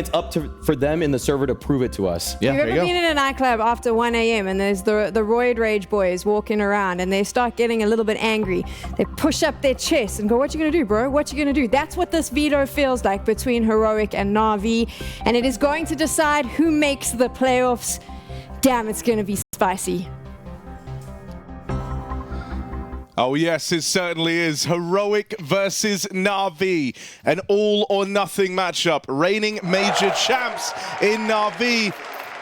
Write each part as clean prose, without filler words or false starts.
it's up for them in the server to prove it to us. Yeah, Have you ever been in a nightclub after 1 a.m. and there's the roid rage boys walking around and they start getting a little bit angry? They push up their chest and go, "What you gonna do, bro? What you gonna do?" That's what this veto feels like between Heroic and NAVI, and it is going to decide who makes the playoffs. Damn, it's gonna be spicy. Oh yes, it certainly is. Heroic versus NAVI. An all-or-nothing matchup. Reigning major champs in NAVI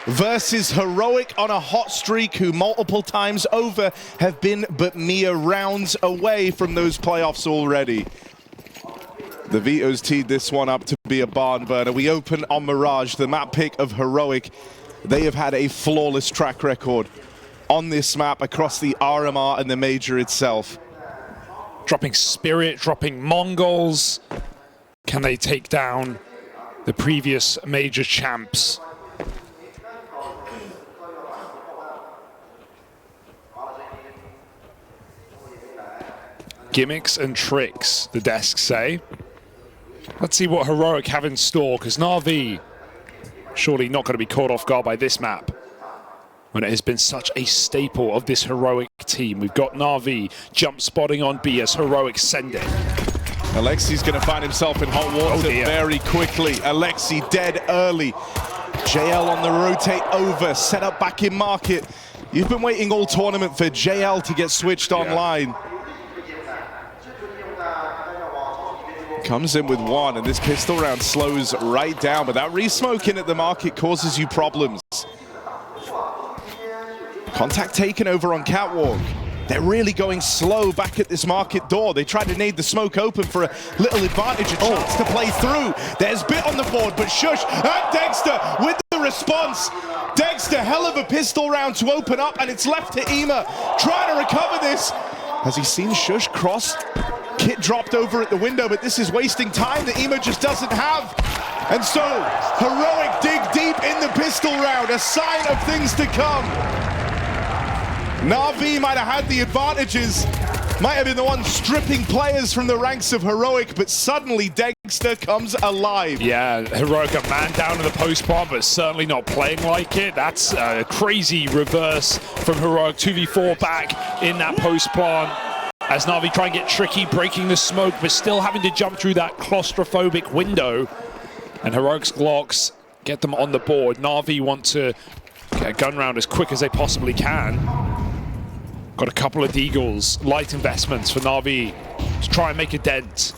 versus Heroic on a hot streak, who multiple times over have been but mere rounds away from those playoffs already. The Veto's teed this one up to be a barn burner. We open on Mirage, the map pick of Heroic. They have had a flawless track record on this map across the RMR and the Major itself. Dropping Spirit, dropping Mongols. Can they take down the previous Major champs? Gimmicks and tricks, the desks say. Let's see what Heroic have in store, because NAVI surely not going to be caught off guard by this map, when it has been such a staple of this Heroic team. We've got NAVI jump spotting on B as Heroic send it. Alexi's going to find himself in hot water very quickly. Alexi dead early. JL on the rotate over, set up back in market. You've been waiting all tournament for JL to get switched online. Comes in with one, and this pistol round slows right down, but that re-smoking at the market causes you problems. Contact taken over on Catwalk. They're really going slow back at this market door. They tried to nade the smoke open for a little advantage, a chance to play through. There's Bit on the board, but Shush and Dexter with the response. Dexter, hell of a pistol round to open up, and it's left to Ema trying to recover this. Has he seen Shush cross? Kit dropped over at the window, but this is wasting time that Ema just doesn't have. And so, Heroic dig deep in the pistol round, a sign of things to come. NAVI might have had the advantages, might have been the one stripping players from the ranks of Heroic, but suddenly Dexter comes alive. Yeah, Heroic a man down in the post bomb, but certainly not playing like it. That's a crazy reverse from Heroic, 2v4 back in that post plant. As NAVI try and get tricky, breaking the smoke, but still having to jump through that claustrophobic window. And Heroic's Glocks get them on the board. NAVI want to get a gun round as quick as they possibly can. Got a couple of Deagles, light investments for NAVI to try and make a dent.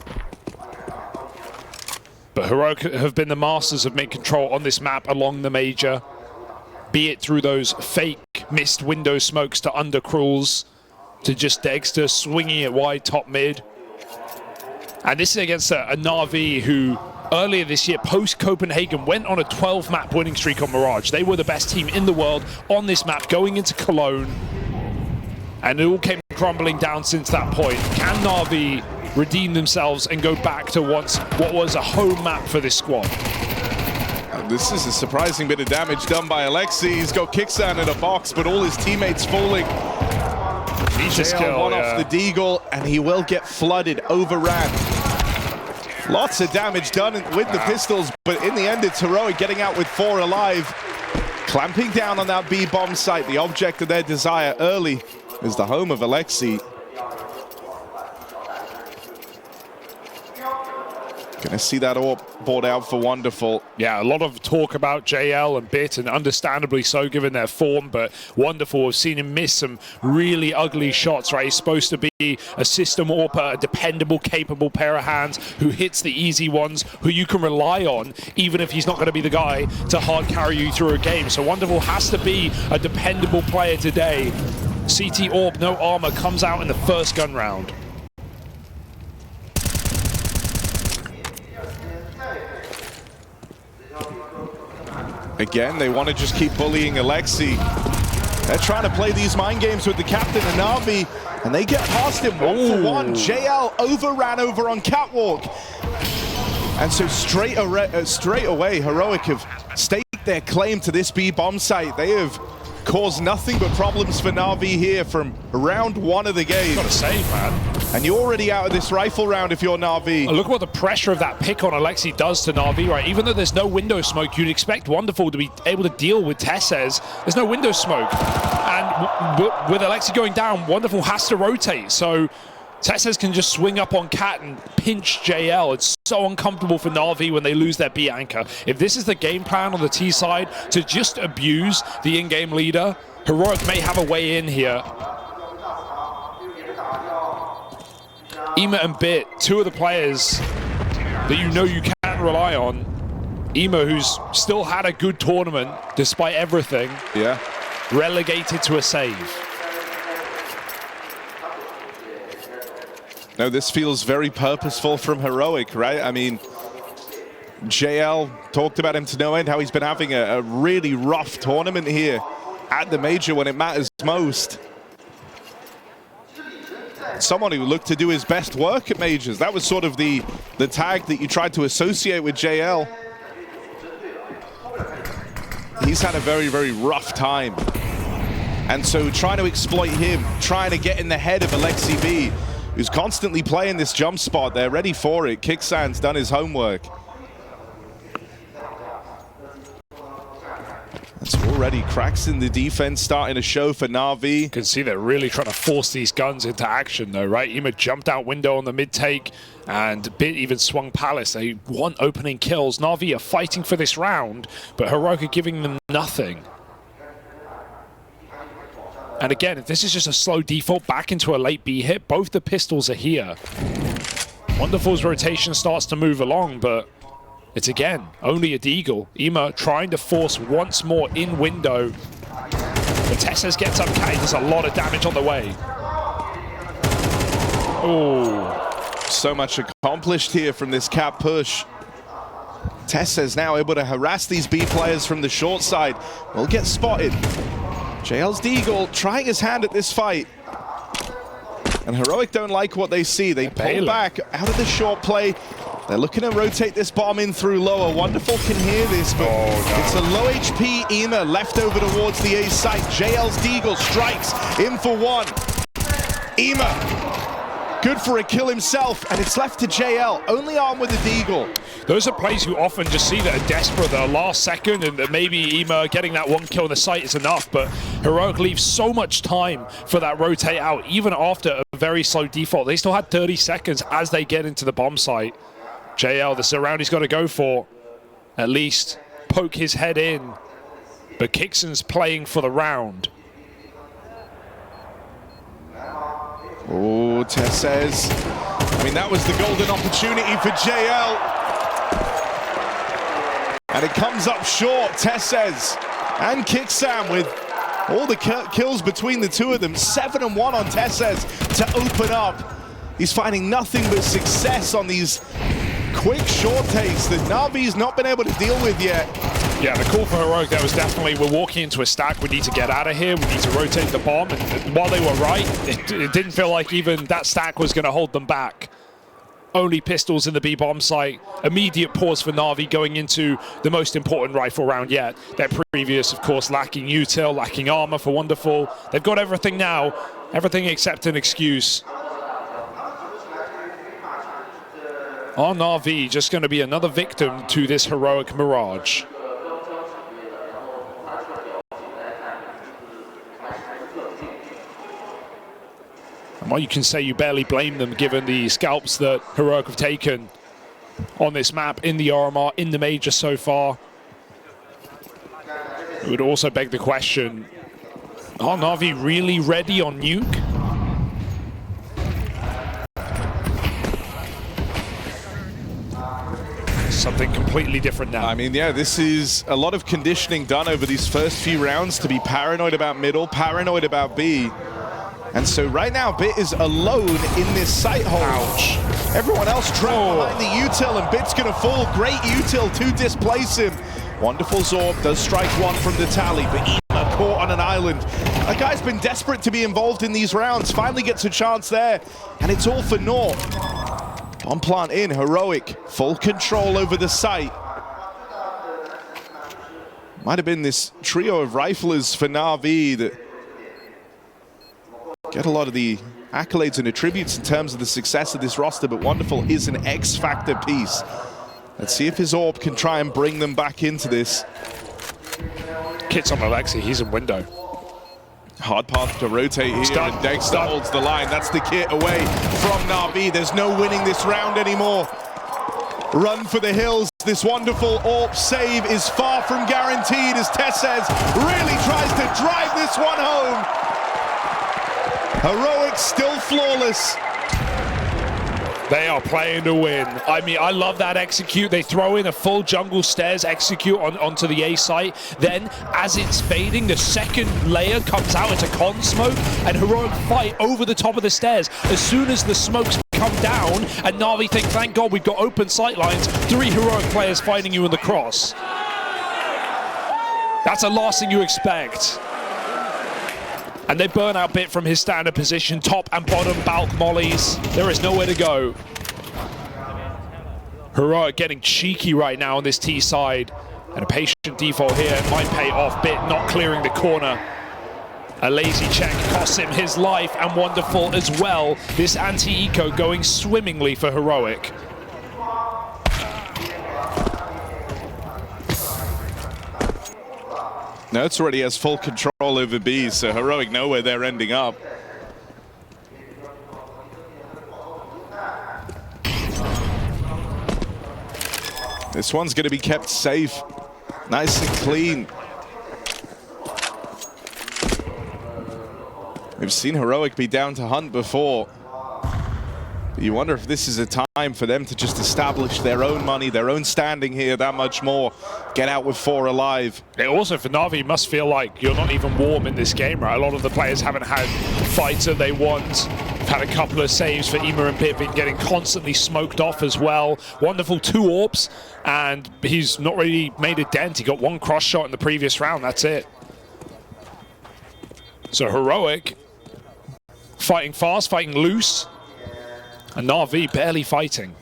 But Heroic have been the masters of making control on this map along the Major. Be it through those fake missed window smokes to undercrawls, to just Dexter swinging it wide top mid. And this is against a NAVI who earlier this year, post-Copenhagen, went on a 12-map winning streak on Mirage. They were the best team in the world on this map going into Cologne. And it all came crumbling down since that point. Can NAVI redeem themselves and go back to what was a home map for this squad? This is a surprising bit of damage done by Alexi. He's got kickstand in a box, but all his teammates falling. One off the Deagle, and he will get flooded, overran. Lots of damage done with the pistols, but in the end, it's Heroic getting out with 4 alive. Clamping down on that B bomb site, the object of their desire early is the home of Alexi. Gonna see that all bought out for Wonderful. Yeah, a lot of talk about JL and Bit, and understandably so given their form, but Wonderful, we've seen him miss some really ugly shots, right? He's supposed to be a system AWPer, a dependable, capable pair of hands who hits the easy ones, who you can rely on, even if he's not going to be the guy to hard carry you through a game. So Wonderful has to be a dependable player today. CT AWP, no armor, comes out in the first gun round. Again, they want to just keep bullying Alexi. They're trying to play these mind games with the captain and NAVI, and they get past him 1 for 1. JL overran over on Catwalk. And so straight away, Heroic have staked their claim to this B bomb site. They have caused nothing but problems for NAVI here from round 1 of the game. Got to save, man. And you're already out of this rifle round if you're NAVI. Look what the pressure of that pick on Alexi does to NAVI, right? Even though there's no window smoke, you'd expect Wonderful to be able to deal with Tessez. There's no window smoke. And with Alexi going down, Wonderful has to rotate. So Tessez can just swing up on Cat and pinch JL. It's so uncomfortable for NAVI when they lose their B anchor. If this is the game plan on the T side, to just abuse the in-game leader, Heroic may have a way in here. Ema and Bit, two of the players that you know you can't rely on. Ema, who's still had a good tournament despite everything. Yeah. Relegated to a save. No, this feels very purposeful from Heroic, right? I mean, JL talked about him to no end, how he's been having a really rough tournament here at the major when it matters most. Someone who looked to do his best work at majors. That was sort of the tag that you tried to associate with JL. He's had a very, very rough time. And so trying to exploit him, trying to get in the head of Alexi B, who's constantly playing this jump spot. They're ready for it. Kicksan's done his homework. That's already cracks in the defense starting to show for NAVI. You can see they're really trying to force these guns into action though, right? Ema jumped out window on the mid take and Bit even swung Palace. They want opening kills. NAVI are fighting for this round, but Heroic are giving them nothing. And again, if this is just a slow default back into a late B hit, both the pistols are here. Wonderful's rotation starts to move along, but it's again only a Deagle. Ema trying to force once more in window. But Tessez gets up, Cat does a lot of damage on the way. Oh, so much accomplished here from this Cat push. Tessez now able to harass these B players from the short side. Will get spotted. JL's Deagle trying his hand at this fight. And Heroic don't like what they see. They pull back out of the short play. They're looking to rotate this bomb in through lower. Wonderful can hear this, but it's a low HP Ema left over towards the A site. JL's Deagle strikes in for one. Ema, good for a kill himself, and it's left to JL, only armed with a Deagle. Those are plays you often just see that are desperate, that are last second, and that maybe Ema getting that one kill in the site is enough, but Heroic leaves so much time for that rotate out, even after a very slow default. They still had 30 seconds as they get into the bomb site. JL, this is a round he's got to go for. At least poke his head in. But Kicksan's playing for the round. Oh, Tessez. I mean, that was the golden opportunity for JL. And it comes up short. Tessez and Kicksan with all the kills between the two of them. 7-1 on Tessez to open up. He's finding nothing but success on these quick short takes that NAVI's not been able to deal with yet. Yeah, the call for Heroic there was definitely, we're walking into a stack, we need to get out of here, we need to rotate the bomb, and while they were right, it didn't feel like even that stack was going to hold them back. Only pistols in the B bomb site, immediate pause for NAVI going into the most important rifle round yet. Their previous, of course, lacking util, lacking armor for Wonderful. They've got everything now, everything except an excuse. Are NAVI just going to be another victim to this Heroic Mirage? And while you can say you barely blame them given the scalps that Heroic have taken on this map, in the RMR, in the major so far, it would also beg the question, are NAVI really ready on Nuke? Something completely different now. I mean, yeah, this is a lot of conditioning done over these first few rounds to be paranoid about middle, paranoid about B. And so right now, Bit is alone in this sight hole. Ouch. Everyone else trapped behind the util, and Bit's gonna fall. Great util to displace him. Wonderful Zorb does strike one from the tally, but Ema caught on an island. That guy's been desperate to be involved in these rounds, finally gets a chance there, and it's all for naught. Bomb plant in, Heroic, full control over the site. Might have been this trio of riflers for NAVI that get a lot of the accolades and attributes in terms of the success of this roster, but Wonderful is an X-Factor piece. Let's see if his AWP can try and bring them back into this. Kit's on Alexi, he's in window. Hard path to rotate here, and Dexter holds the line. That's the Kit away from NAVI. There's no winning this round anymore. Run for the hills. This Wonderful AWP save is far from guaranteed as Tess says, really tries to drive this one home. Heroic still flawless. They are playing to win. I mean, I love that execute. They throw in a full jungle stairs execute onto the A site. Then, as it's fading, the second layer comes out. It's a con smoke, and Heroic fight over the top of the stairs. As soon as the smokes come down, and NAVI think, thank God we've got open sight lines. 3 Heroic players fighting you in the cross. That's the last thing you expect. And they burn out Bit from his standard position, top and bottom bulk mollies. There is nowhere to go. Heroic getting cheeky right now on this T side. And a patient default here might pay off. Bit not clearing the corner. A lazy check costs him his life, and Wonderful as well. This anti-eco going swimmingly for Heroic. Nerds already has full control over B, so Heroic know where they're ending up. This one's going to be kept safe, nice and clean. We've seen Heroic be down to hunt before. You wonder if this is a time for them to just establish their own money, their own standing here that much more. Get out with 4 alive. It also, for NAVI, must feel like you're not even warm in this game, right? A lot of the players haven't had fights that they want. Had a couple of saves for Ema and Pip, been getting constantly smoked off as well. Wonderful 2 AWPs, and he's not really made a dent. He got 1 cross shot in the previous round, that's it. So Heroic, fighting fast, fighting loose. And NAVI barely fighting.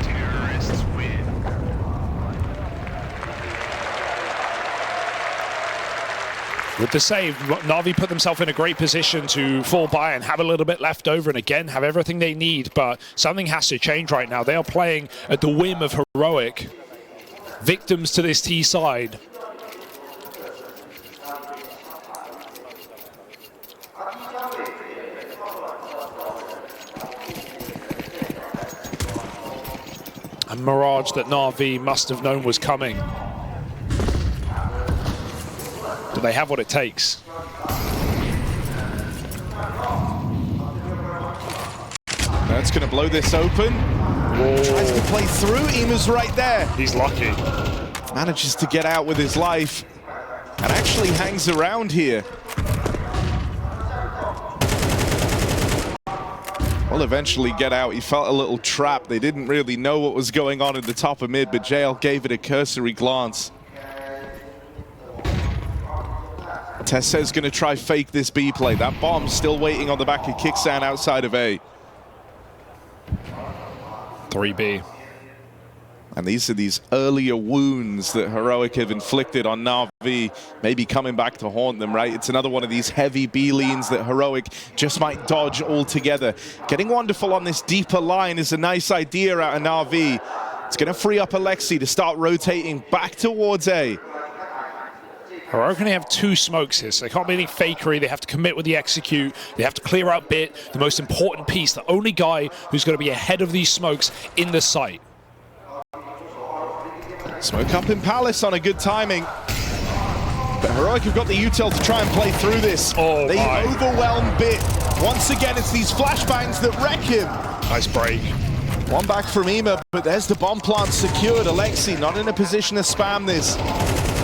Terrorists win. With the save, NAVI put themselves in a great position to fall by and have a little bit left over and again have everything they need, but something has to change right now. They are playing at the whim of Heroic. Victims to this T side. A Mirage that NAVI must have known was coming. Do they have what it takes? That's going to blow this open. Whoa. Tries to play through. Ema's right there. He's lucky. Manages to get out with his life and actually hangs around here. Will eventually get out. He felt a little trapped. They didn't really know what was going on at the top of mid, but JL gave it a cursory glance. Tessa's going to try fake this B play. That bomb's still waiting on the back of Kicksan outside of A. 3B. And these are these earlier wounds that Heroic have inflicted on NAVI, maybe coming back to haunt them, right? It's another one of these heavy B leans that Heroic just might dodge altogether. Getting Wonderful on this deeper line is a nice idea out of NAVI. It's going to free up Alexi to start rotating back towards A. Heroic only have 2 smokes here, so they can't be any fakery. They have to commit with the execute. They have to clear out Bit, the most important piece, the only guy who's going to be ahead of these smokes in the site. Smoke up in Palace on a good timing. But Heroic have got the util to try and play through this. Oh, they my. overwhelm Bit. Once again, it's these flashbangs that wreck him. Nice break. One back from Ema, but there's the bomb plant secured. Alexi not in a position to spam this.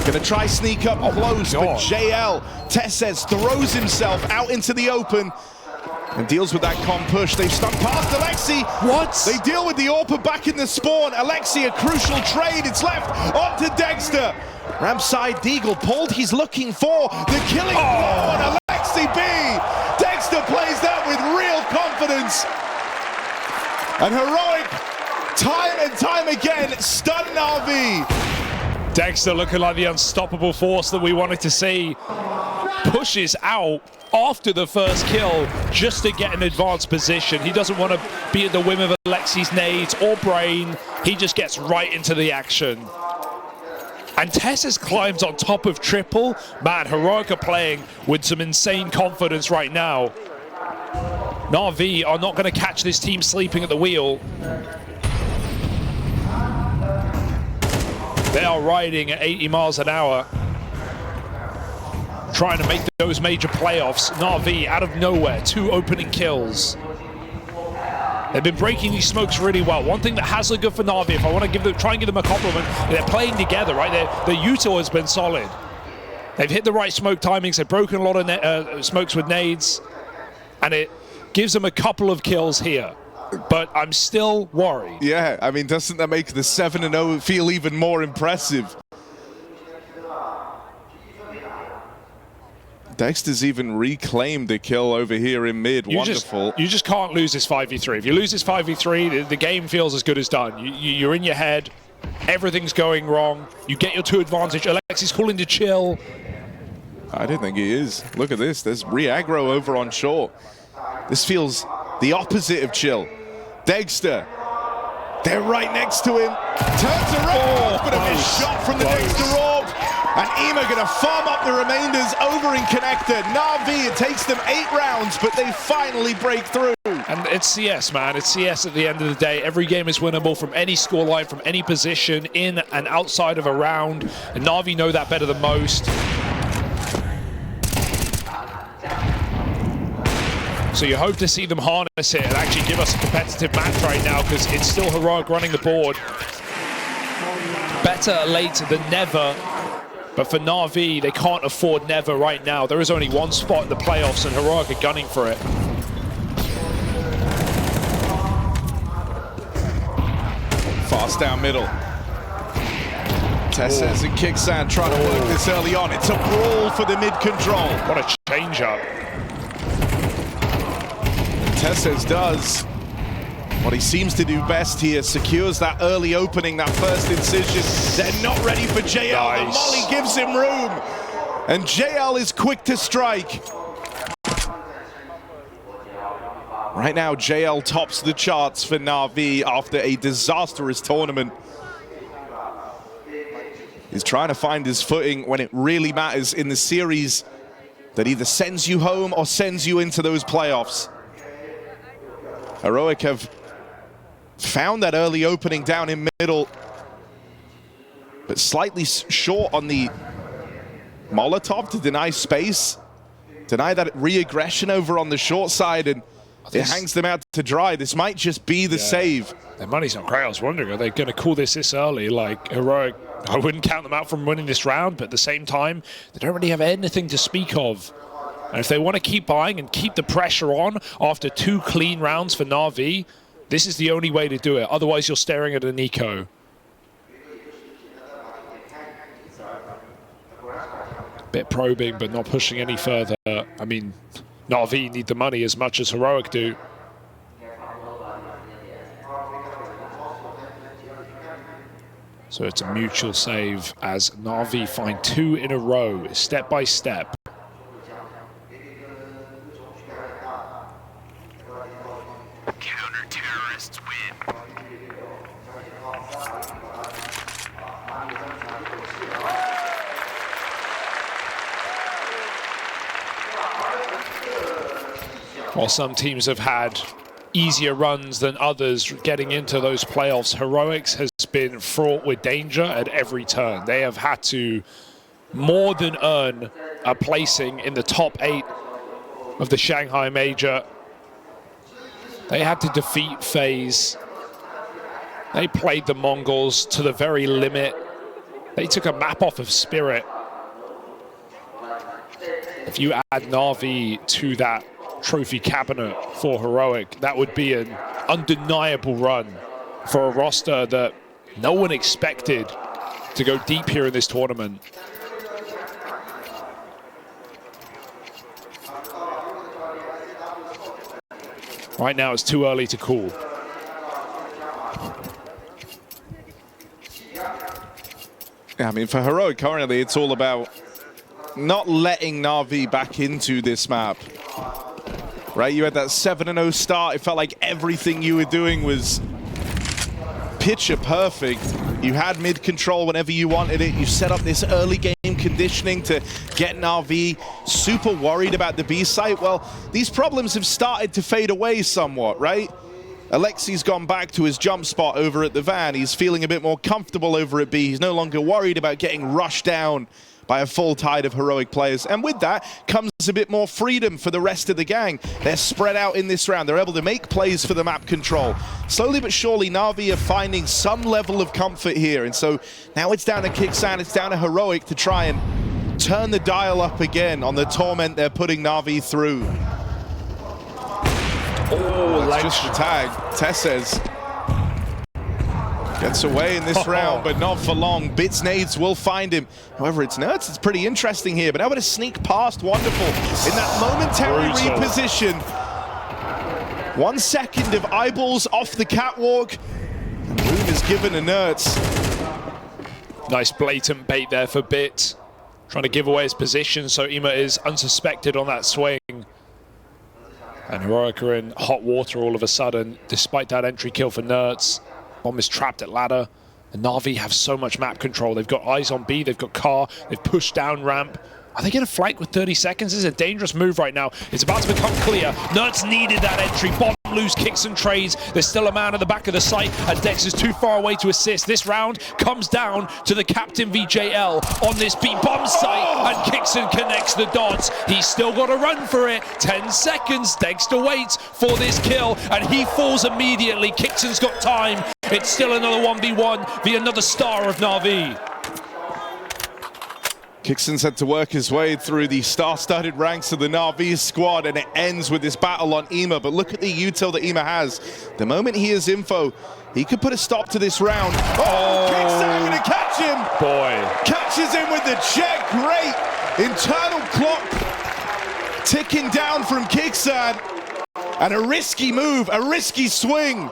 Gonna try sneak up close, but JL, Tess says, throws himself out into the open and deals with that con push. They've stuck past Alexi. What? They deal with the AWP back in the spawn. Alexi, a crucial trade. It's left onto Dexter. Ramp side, Deagle pulled. He's looking for the killing blow on Alexi B. Dexter plays that with real confidence. And Heroic, time and time again, stun NAVI. Dexter looking like the unstoppable force that we wanted to see. pushes out after the first kill just to get an advanced position. He doesn't want to be at the whim of Alexi's nades or brain. He just gets right into the action. And Tess's climbs on top of triple. Man, Heroic are playing with some insane confidence right now. NAVI are not going to catch this team sleeping at the wheel. They are riding at 80 miles an hour, trying to make those major playoffs. NAVI out of nowhere, 2 opening kills. They've been breaking these smokes really well. One thing that has looked good for NAVI, if I want to try and give them a compliment, they're playing together, right? Their util has been solid. They've hit the right smoke timings. They've broken a lot of smokes with nades, and it gives them a couple of kills here. But I'm still worried. Yeah, I mean, doesn't that make the 7-0 feel even more impressive? Dexter's even reclaimed the kill over here in mid. Wonderful. You just can't lose this 5v3. If you lose this 5v3, the game feels as good as done. You're in your head. Everything's going wrong. You get your 2 advantage. Alexi's calling to chill. I don't think he is. Look at this. There's re-aggro over on short. This feels the opposite of chill. Dexter, they're right next to him. Turns around, but a missed shot from the Dexter orb. And Ema gonna farm up the remainders over in connector. NAVI, it takes them 8 rounds, but they finally break through. And it's CS, man. It's CS at the end of the day. Every game is winnable from any scoreline, from any position, in and outside of a round. And NAVI know that better than most. So you hope to see them harness it and actually give us a competitive match right now, because it's still Heroic running the board. Better late than never. But for NAVI, they can't afford never right now. There is only one spot in the playoffs, and Heroic are gunning for it. Fast down middle. Tess says it kicks out, trying to work this early on. It's a brawl for the mid control. What a change-up. Tesses does what he seems to do best here, secures that early opening, that first incision. They're not ready for JL. Nice. The molly gives him room, and JL is quick to strike. Right now, JL tops the charts for NAVI after a disastrous tournament. He's trying to find his footing when it really matters in the series that either sends you home or sends you into those playoffs. Heroic have found that early opening down in middle, but slightly short on the Molotov to deny space, deny that re-aggression over on the short side, and it hangs them out to dry. This might just be the save. Their money's not great. I was wondering, are they going to call this early? Like, Heroic, I wouldn't count them out from winning this round, but at the same time, they don't really have anything to speak of. And if they want to keep buying and keep the pressure on after 2 clean rounds for NAVI, this is the only way to do it. Otherwise, you're staring at an eco. Bit probing, but not pushing any further. I mean, NAVI need the money as much as Heroic do. So it's a mutual save as NAVI find 2 in a row, step by step. Counter-terrorists win. While some teams have had easier runs than others getting into those playoffs, Heroics has been fraught with danger at every turn. They have had to more than earn a placing in the top 8 of the Shanghai Major. They had to defeat FaZe. They played the Mongols to the very limit. They took a map off of Spirit. If you add NAVI to that trophy cabinet for Heroic, that would be an undeniable run for a roster that no one expected to go deep here in this tournament. Right now, it's too early to call. Yeah, I mean, for Heroic currently, it's all about not letting NAVI back into this map. Right, you had that 7-0 start. It felt like everything you were doing was picture perfect. You had mid control whenever you wanted it. You set up this early game conditioning to get NAVI super worried about the B site. Well, these problems have started to fade away somewhat, right? Alexi's gone back to his jump spot over at the van. He's feeling a bit more comfortable over at B. He's no longer worried about getting rushed down by a full tide of heroic players. And with that comes a bit more freedom for the rest of the gang. They're spread out in this round. They're able to make plays for the map control. Slowly but surely, NAVI are finding some level of comfort here. And so now it's down to Kixan, it's down to Heroic to try and turn the dial up again on the torment they're putting NAVI through. Oh, that's just the tag. Tesses gets away in this round, but not for long. Bits nades will find him. However, it's nuts. It's pretty interesting here, but able to sneak past. Wonderful. In that momentary reposition. 1 second of eyeballs off the catwalk. And Boom is given a Nerds. Nice blatant bait there for Bit. Trying to give away his position so Ima is unsuspected on that swing. And Heroic are in hot water all of a sudden, despite that entry kill for Nerds. Bomb is trapped at ladder. And NAVI have so much map control. They've got eyes on B, they've got car, they've pushed down ramp. Are they going to flank with 30 seconds? This is a dangerous move right now. It's about to become clear. Nerds needed that entry. Bomb loose, kicks and trades. There's still a man at the back of the site, and Dex is too far away to assist. This round comes down to the captain VJL on this B bomb site, and Kixan connects the dots. He's still got to run for it. 10 seconds. Dexter waits for this kill, and he falls immediately. Kixan's got time. It's still another 1v1 via another star of NAVI. Kixan's had to work his way through the star-studded ranks of the NAVI squad, and it ends with this battle on Ima. But look at the util that Ima has. The moment he has info, he could put a stop to this round. Oh, Kixan gonna catch him! Boy. Catches him with the check. Great internal clock ticking down from Kixan. And a risky move, a risky swing.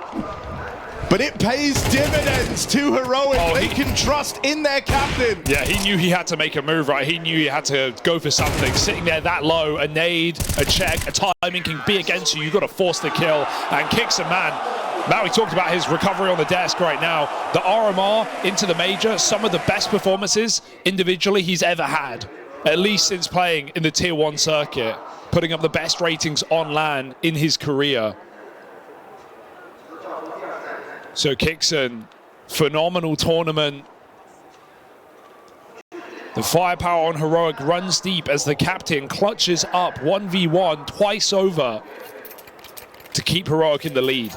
But it pays dividends to Heroic. They can trust in their captain. Yeah, he knew he had to make a move, right? He knew he had to go for something. Sitting there that low, a nade, a check, a timing can be against you. You've got to force the kill. And Kixan, man, we talked about his recovery on the desk right now. The RMR into the major, some of the best performances individually he's ever had, at least since playing in the Tier 1 circuit, putting up the best ratings on LAN in his career. So Kixan, phenomenal tournament. The firepower on Heroic runs deep as the captain clutches up 1v1 twice over to keep Heroic in the lead.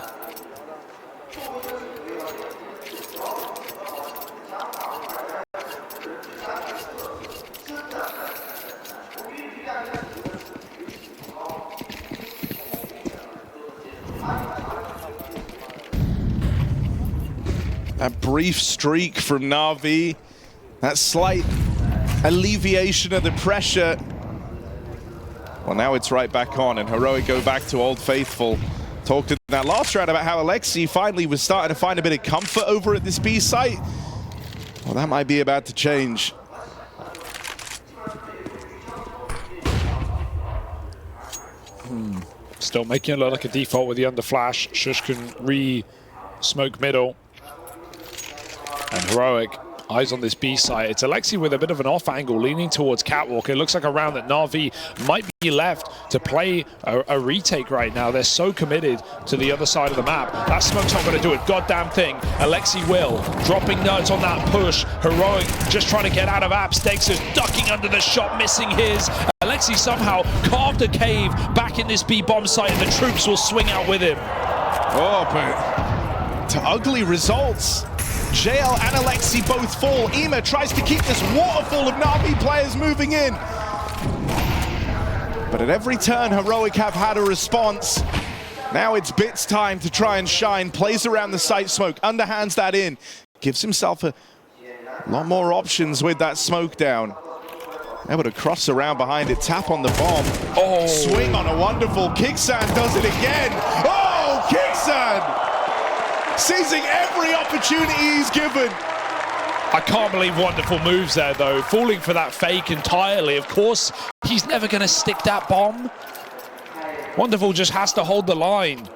A brief streak from NAVI, that slight alleviation of the pressure. Well, now it's right back on, and Heroic go back to Old Faithful. Talked in that last round about how Alexi finally was starting to find a bit of comfort over at this B site. Well, that might be about to change. Still making it look like a default with the under flash. Shush can re-smoke middle. And Heroic, eyes on this B site. It's Alexi with a bit of an off angle, leaning towards catwalk. It looks like a round that NAVI might be left to play a retake right now. They're so committed to the other side of the map. That smoke's not going to do a goddamn thing. Alexi will. Dropping Nerds on that push. Heroic just trying to get out of apps. Dexter's ducking under the shot, missing his. Alexi somehow carved a cave back in this B bomb site, and the troops will swing out with him. Oh, but to ugly results. JL and Alexi both fall. Ima tries to keep this waterfall of NAVI players moving in. But at every turn, Heroic have had a response. Now it's Bit's time to try and shine. Plays around the site smoke, underhands that in. Gives himself a lot more options with that smoke down. Able to cross around behind it, tap on the bomb. Oh, swing on a wonderful. Kixan does it again. Oh, Kixan! Seizing every opportunity he's given. I can't believe Wonderful moves there, though. Falling for that fake entirely. Of course, he's never going to stick that bomb. Wonderful just has to hold the line.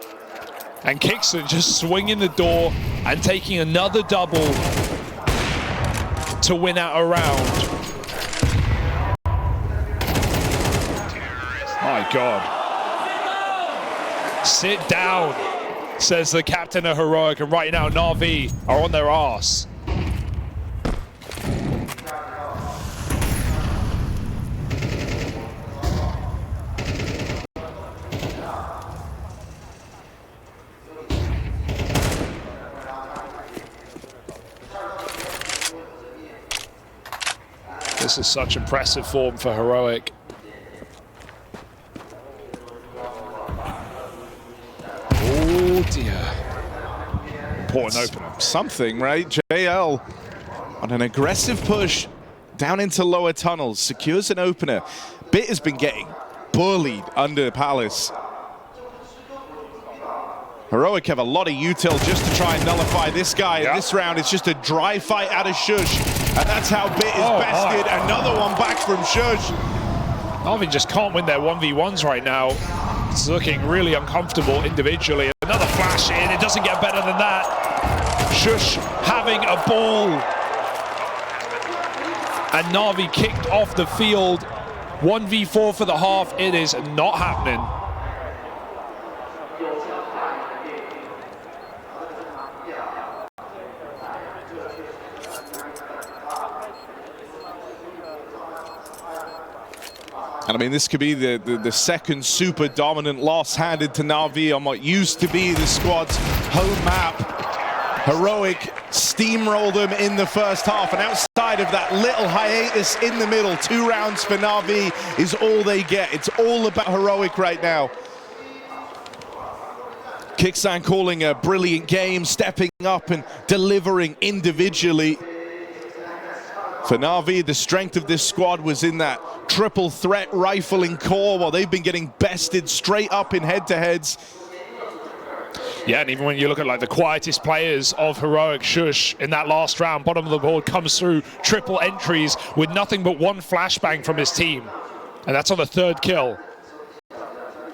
And Kickson just swinging the door and taking another double to win out a round. My God. Sit down, says the captain of Heroic. And right now, NAVI are on their arse. This is such impressive form for Heroic. Oh dear. Important opener. Something, right? JL on an aggressive push down into lower tunnels, secures an opener. Bit has been getting bullied under Palace. Heroic have a lot of util just to try and nullify this guy. Yep. This round, it's just a dry fight out of Shush. And that's how Bit is bested. Another one back from Shush. NAVI just can't win their 1v1s right now. It's looking really uncomfortable individually. Another flash in, it doesn't get better than that. Shush having a ball. And NAVI kicked off the field. 1v4 for the half, it is not happening. And I mean, this could be the second super dominant loss handed to NAVI on what used to be the squad's home map. Heroic steamrolled them in the first half, and outside of that little hiatus in the middle, 2 rounds for NAVI is all they get. It's all about Heroic right now. Kicksan calling a brilliant game, stepping up and delivering individually. For NAVI, the strength of this squad was in that triple threat rifling core, while they've been getting bested straight up in head-to-heads. Yeah, and even when you look at like the quietest players of Heroic, Shush, in that last round, bottom of the board, comes through triple entries with nothing but 1 flashbang from his team. And that's on the 3rd kill.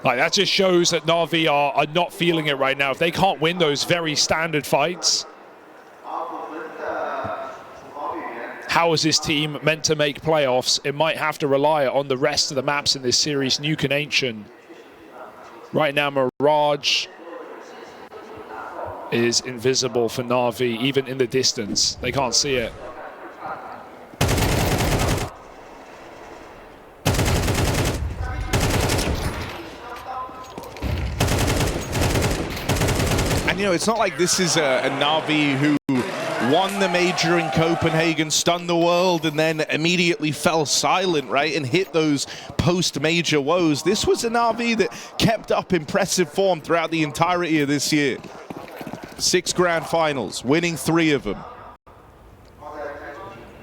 Like, that just shows that NAVI are not feeling it right now. If they can't win those very standard fights, how is this team meant to make playoffs? It might have to rely on the rest of the maps in this series, Nuke and Ancient. Right now, Mirage is invisible for NAVI, even in the distance. They can't see it. And, you know, it's not like this is a NAVI who won the major in Copenhagen, stunned the world, and then immediately fell silent, right, and hit those post-major woes. This was a NAVI that kept up impressive form throughout the entirety of this year. 6 grand finals, winning 3 of them.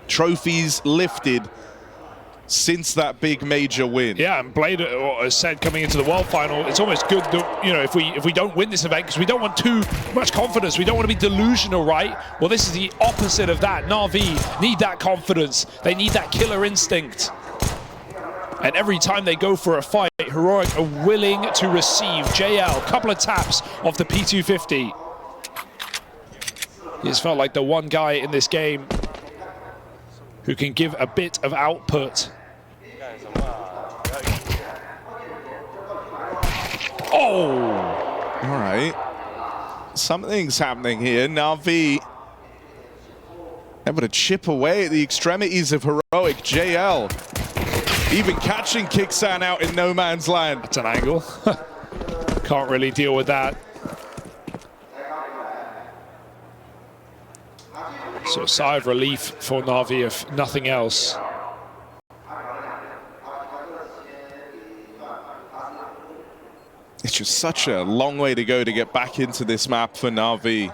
Trophies lifted since that big major win. Yeah, and Blade has said coming into the world final, it's almost good that, you know, if we don't win this event, because we don't want too much confidence, we don't want to be delusional, right? Well, this is the opposite of that. NAVI need that confidence. They need that killer instinct. And every time they go for a fight, Heroic are willing to receive. JL, couple of taps off the P250. He's felt like the one guy in this game who can give a bit of output. Oh! All right. Something's happening here. NAVI able to chip away at the extremities of Heroic. JL even catching Kicksan out in no man's land. That's an angle. Can't really deal with that. So a sigh of relief for NAVI, if nothing else. It's just such a long way to go to get back into this map for NAVI.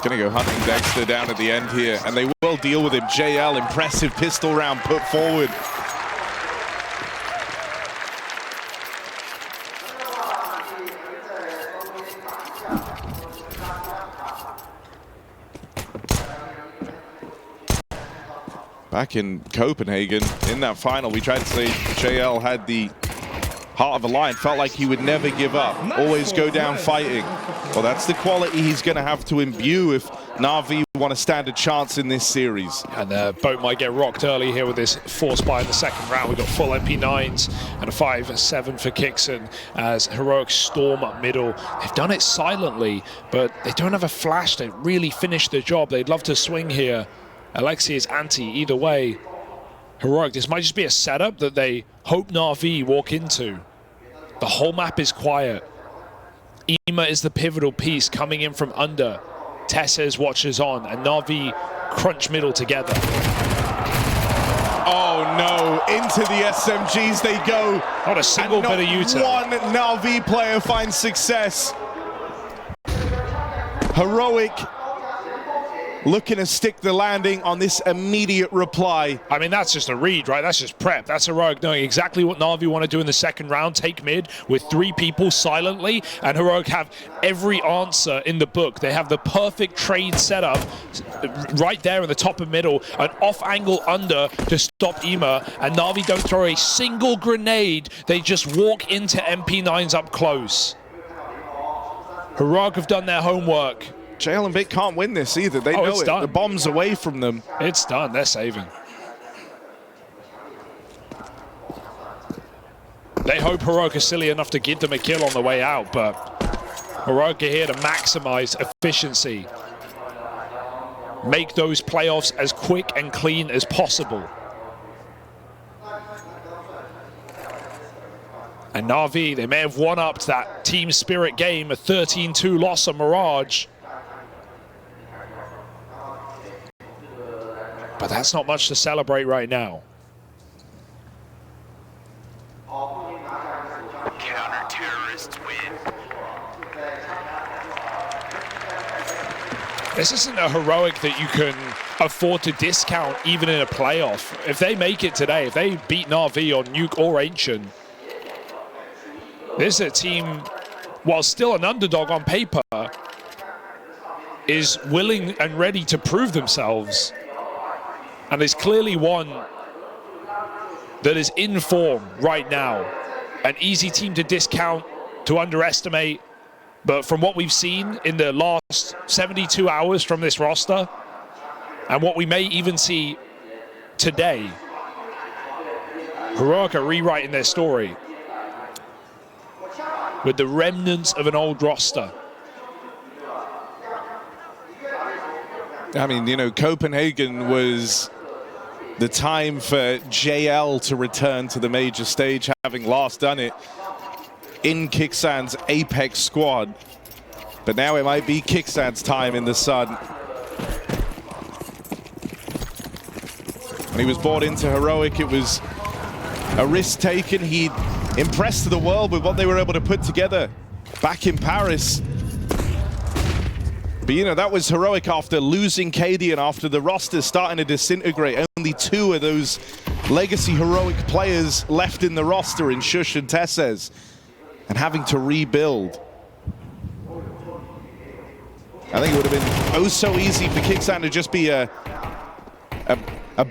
Gonna go hunting Dexter down at the end here, and they will deal with him. JL, impressive pistol round put forward. Back in Copenhagen, in that final, we tried to say JL had the heart of a lion, felt like he would never give up, always go down fighting. Well, that's the quality he's going to have to imbue if NAVI want to stand a chance in this series. And the boat might get rocked early here with this force buy in the second round. We've got full MP9s and a 5-7 for Kixon as Heroic storm up middle. They've done it silently, but they don't have a flash to really finish the job. They'd love to swing here. Alexi is anti either way. Heroic, this might just be a setup that they hope NAVI walk into. The whole map is quiet. Ema is the pivotal piece coming in from under. Tessez watches on, and NAVI crunch middle together. Oh no, into the SMGs they go. Not a single bit of U-turn. One NAVI player finds success. Heroic looking to stick the landing on this immediate reply. I mean, that's just a read, right? That's just prep. That's Heroic knowing exactly what NAVI want to do in the second round. Take mid with 3 people silently, and Heroic have every answer in the book. They have the perfect trade setup right there in the top of middle, an off angle under to stop Ema, and NAVI don't throw a single grenade. They just walk into MP9s up close. Heroic have done their homework. JL and Bit can't win this either. They know it. Done. The bomb's away from them. It's done. They're saving. They hope Heroic is silly enough to give them a kill on the way out, but Heroic are here to maximize efficiency. Make those playoffs as quick and clean as possible. And NAVI, they may have one-upped that team spirit game, a 13-2 loss on Mirage. But that's not much to celebrate right now. Counter-terrorists win. This isn't a Heroic that you can afford to discount even in a playoff. If they make it today, if they beat NAVI on Nuke or Ancient, this is a team, while still an underdog on paper, is willing and ready to prove themselves. And there's clearly one that is in form right now. An easy team to discount, to underestimate. But from what we've seen in the last 72 hours from this roster, and what we may even see today, Heroic are rewriting their story with the remnants of an old roster. I mean, you know, Copenhagen was the time for JL to return to the major stage, having last done it in Kixan's Apex squad. But now it might be Kixan's time in the sun. When he was brought into Heroic, it was a risk taken. He impressed the world with what they were able to put together back in Paris. But, you know, that was Heroic after losing KD and after the roster starting to disintegrate. Only 2 of those legacy Heroic players left in the roster in Shush and Tessez, and having to rebuild. I think it would have been oh so easy for Kixan to just be a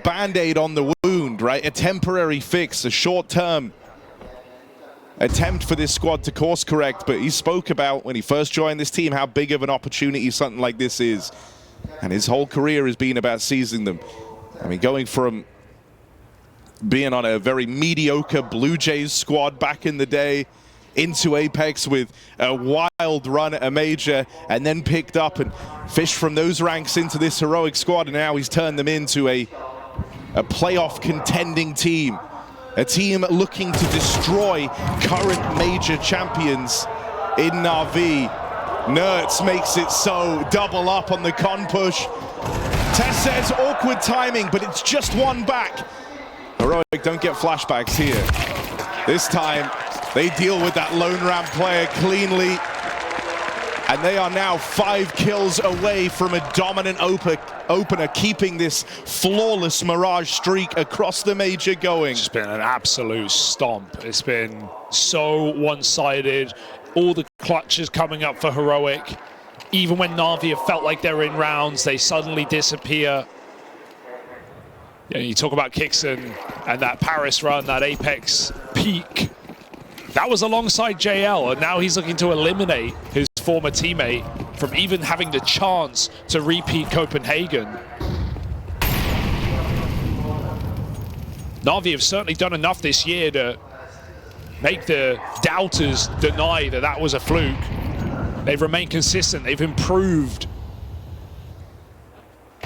band-aid on the wound, right? A temporary fix, a short-term attempt for this squad to course correct. But he spoke about when he first joined this team how big of an opportunity something like this is, and his whole career has been about seizing them. I mean, going from being on a very mediocre Blue Jays squad back in the day into Apex with a wild run at a major, and then picked up and fished from those ranks into this Heroic squad, and now he's turned them into a playoff contending team. A team looking to destroy current major champions in Na'Vi. Nertz makes it so, double up on the con push. Tess says awkward timing, but it's just one back. Heroic don't get flashbacks here. This time, they deal with that lone ramp player cleanly. And they are now 5 kills away from a dominant opener, keeping this flawless Mirage streak across the major going. It's been an absolute stomp. It's been so one-sided. All the clutches coming up for Heroic. Even when NAVI have felt like they're in rounds, they suddenly disappear. Yeah, you talk about Kixon and that Paris run, that Apex peak. That was alongside JL, and now he's looking to eliminate his former teammate from even having the chance to repeat Copenhagen. NAVI have certainly done enough this year to make the doubters deny that that was a fluke. They've remained consistent, they've improved.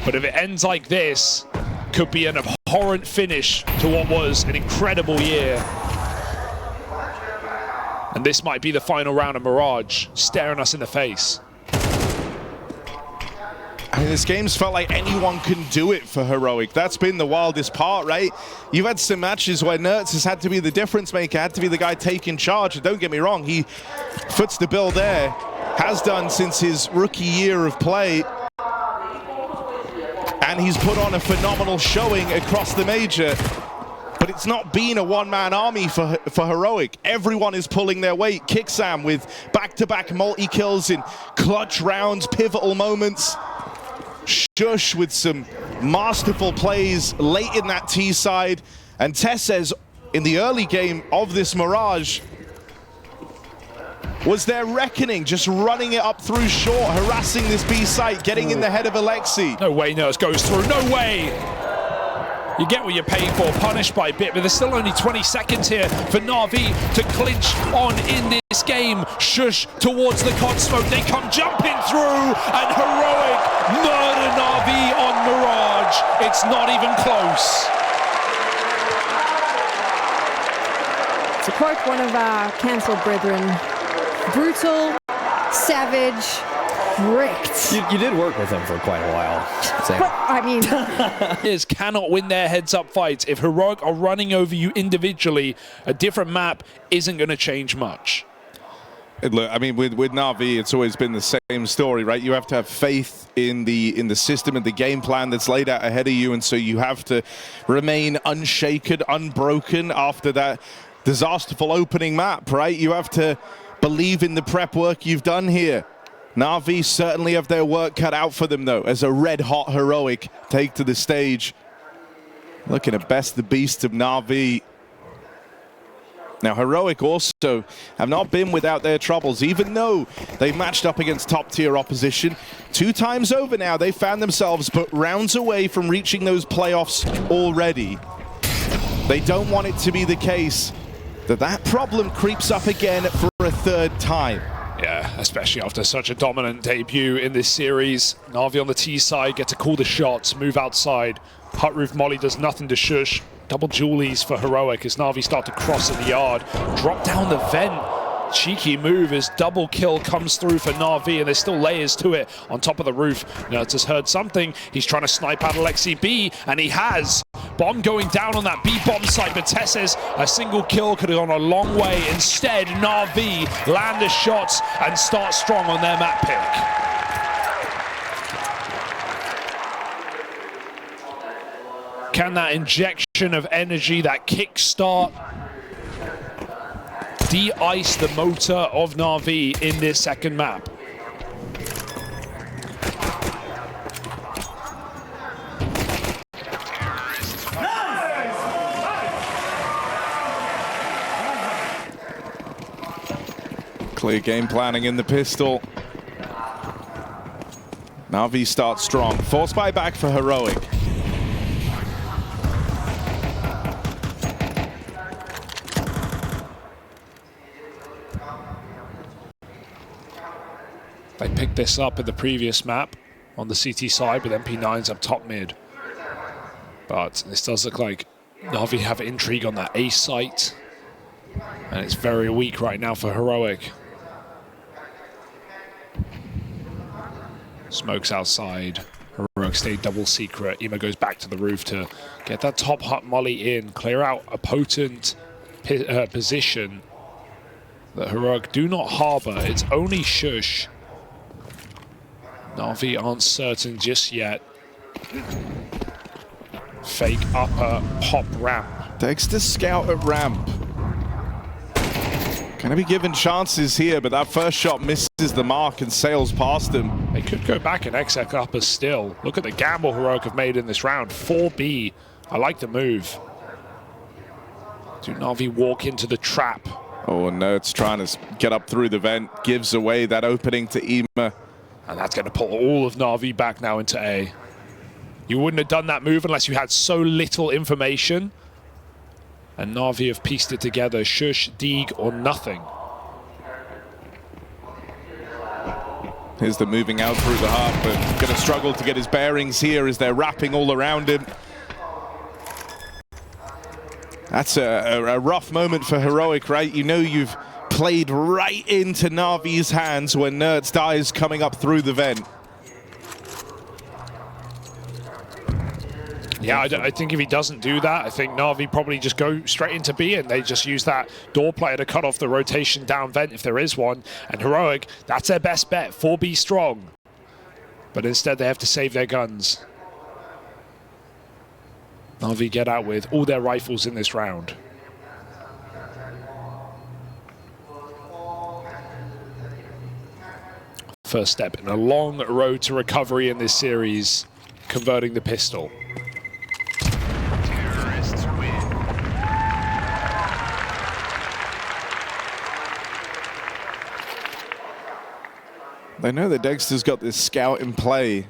But if it ends like this, could be an abhorrent finish to what was an incredible year. And this might be the final round of Mirage, staring us in the face. I mean, this game's felt like anyone can do it for Heroic. That's been the wildest part, right? You've had some matches where Nertz has had to be the difference maker, had to be the guy taking charge. And don't get me wrong, he foots the bill there, has done since his rookie year of play. And he's put on a phenomenal showing across the major. But it's not been a one-man army for Heroic. Everyone is pulling their weight. Kicksam with back-to-back multi-kills in clutch rounds, pivotal moments. Shush with some masterful plays late in that T side. And Tesses in the early game of this Mirage was their reckoning, just running it up through short, harassing this B site, getting in the head of Alexi. No way Nertz goes through, no way! You get what you're paying for, punished by a bit, but there's still only 20 seconds here for NAVI to clinch on in this game. Shush towards the con smoke, they come jumping through, and Heroic murder NAVI on Mirage. It's not even close. To quote one of our cancelled brethren, brutal, savage, wrecked. You did work with him for quite a while. Same. But, I mean... Players cannot win their heads-up fights. If Heroic are running over you individually, a different map isn't going to change much. Look, I mean, with NAVI, it's always been the same story, right? You have to have faith in the system and the game plan that's laid out ahead of you, and so you have to remain unshaken, unbroken after that disasterful opening map, right? You have to believe in the prep work you've done here. NAVI certainly have their work cut out for them, though, as a red-hot Heroic take to the stage. Looking at best the beast of NAVI. Now, Heroic also have not been without their troubles, even though they've matched up against top-tier opposition. 2 times over now, they found themselves but rounds away from reaching those playoffs already. They don't want it to be the case that problem creeps up again for a 3rd time. Yeah, especially after such a dominant debut in this series. NAVI on the T side get to call the shots, move outside. Hut Roof Molly does nothing to shush. Double Julies for Heroic as NAVI start to cross in the yard. Drop down the vent. Cheeky move as double kill comes through for NAVI, and there's still layers to it on top of the roof. Nertz has heard something. He's trying to snipe out Alexi B, and he has. Bomb going down on that B bomb site, but Tess says a single kill could have gone a long way. Instead, NAVI land the shots and start strong on their map pick. Can that injection of energy, that kickstart, de-ice the motor of NAVI in this second map? Clear game planning in the pistol. NAVI starts strong. Force buy back for Heroic. They picked this up in the previous map on the CT side with MP9s up top mid. But this does look like NAVI have intrigue on that A site. And it's very weak right now for Heroic. Smokes outside. Heroic stay double secret. Ema goes back to the roof to get that top hut molly in, clear out a potent position that Heroic do not harbor. It's only Shush. NAVI aren't certain just yet. Fake upper, pop ramp. Dexter scout at ramp. Gonna be given chances here, but that first shot misses the mark and sails past him. They could go back and exec upper still. Look at the gamble Heroic have made in this round. 4B I like the move. Do NAVI walk into the trap? Oh, no, it's trying to get up through the vent. Gives away that opening to Ima. And that's going to pull all of NAVI back now into A. You wouldn't have done that move unless you had so little information. And NAVI have pieced it together. Shush, Deeg, or nothing. Here's the moving out through the heart, but going to struggle to get his bearings here as they're wrapping all around him. That's a rough moment for Heroic, right? You know you've played right into Navi's hands when Nerds dies coming up through the vent. Yeah, I think if he doesn't do that, I think NAVI probably just go straight into B and they just use that door player to cut off the rotation down vent if there is one. And Heroic, that's their best bet, 4B strong. But instead they have to save their guns. NAVI get out with all their rifles in this round. First step in a long road to recovery in this series, converting the pistol. Terrorists win. They know that Dexter's got this scout in play.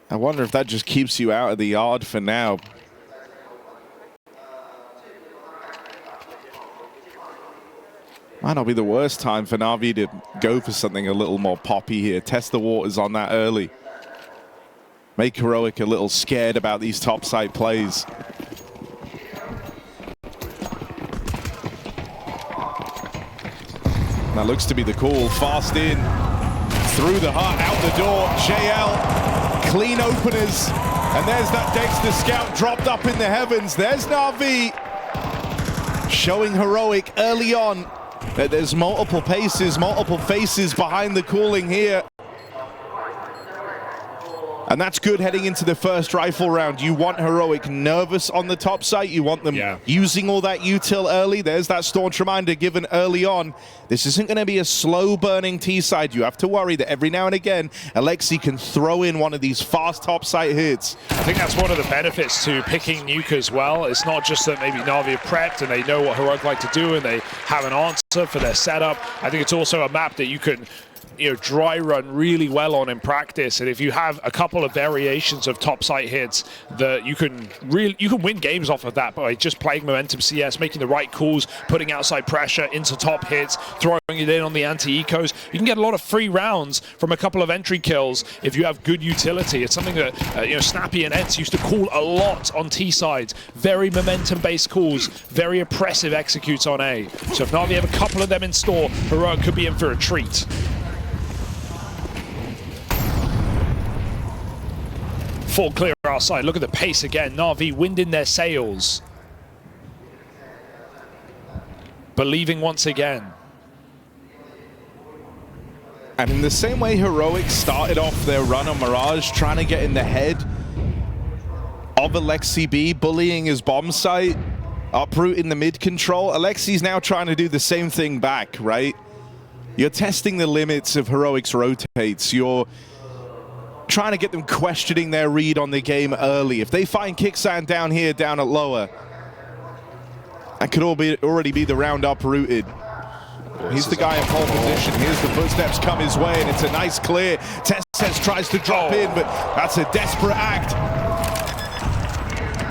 I wonder if that just keeps you out of the yard for now. Might not be the worst time for NAVI to go for something a little more poppy here. Test the waters on that early. Make Heroic a little scared about these topside plays. That looks to be the call. Fast in, through the heart, out the door. JL, clean openers. And there's that Dexter scout dropped up in the heavens. There's NAVI showing Heroic early on that there's multiple paces, multiple faces behind the calling here. And that's good heading into the first rifle round. You want Heroic nervous on the top site. You want them using all that util early. There's that staunch reminder given early on. This isn't going to be a slow burning T-side. You have to worry that every now and again, Alexi can throw in one of these fast top site hits. I think that's one of the benefits to picking Nuke as well. It's not just that maybe NAVI have prepped and they know what Heroic like to do and they have an answer for their setup. I think it's also a map that you can dry run really well on in practice, and if you have a couple of variations of top site hits, that you can win games off of that by just playing momentum CS, making the right calls, putting outside pressure into top hits, throwing it in on the anti-ecos. You can get a lot of free rounds from a couple of entry kills if you have good utility. It's something that Snappy and Ents used to call a lot on T sides. Very momentum-based calls, very oppressive executes on A. So if NAVI have a couple of them in store, Heroic could be in for a treat. Full clear outside. Look at the pace again. NAVI wind in their sails. Believing once again. And in the same way Heroic started off their run on Mirage, trying to get in the head of Alexi B, bullying his bomb site, uprooting the mid control. Alexi's now trying to do the same thing back, right? You're testing the limits of Heroic's rotates. You're trying to get them questioning their read on the game early. If they find Kicksand down here, down at lower, that could already be the round uprooted. He's the guy in pole position. Here's the footsteps come his way, and it's a nice clear. Tess tries to drop in, but that's a desperate act.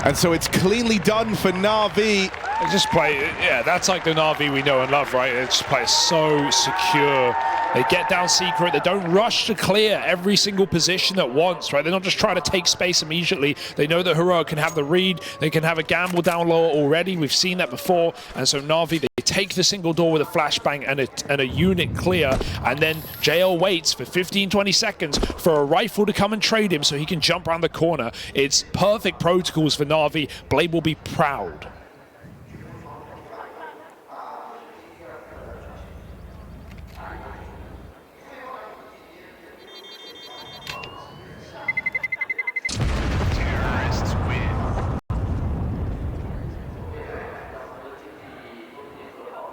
And so it's cleanly done for NAVI. They just play, that's like the NAVI we know and love, right? They just play so secure. They get down secret. They don't rush to clear every single position at once, right? They're not just trying to take space immediately. They know that Heroic can have the read. They can have a gamble down lower already. We've seen that before. And so NAVI, they take the single door with a flashbang and a unit clear. And then JL waits for 15, 20 seconds for a rifle to come and trade him so he can jump around the corner. It's perfect protocols for NAVI. Blade will be proud.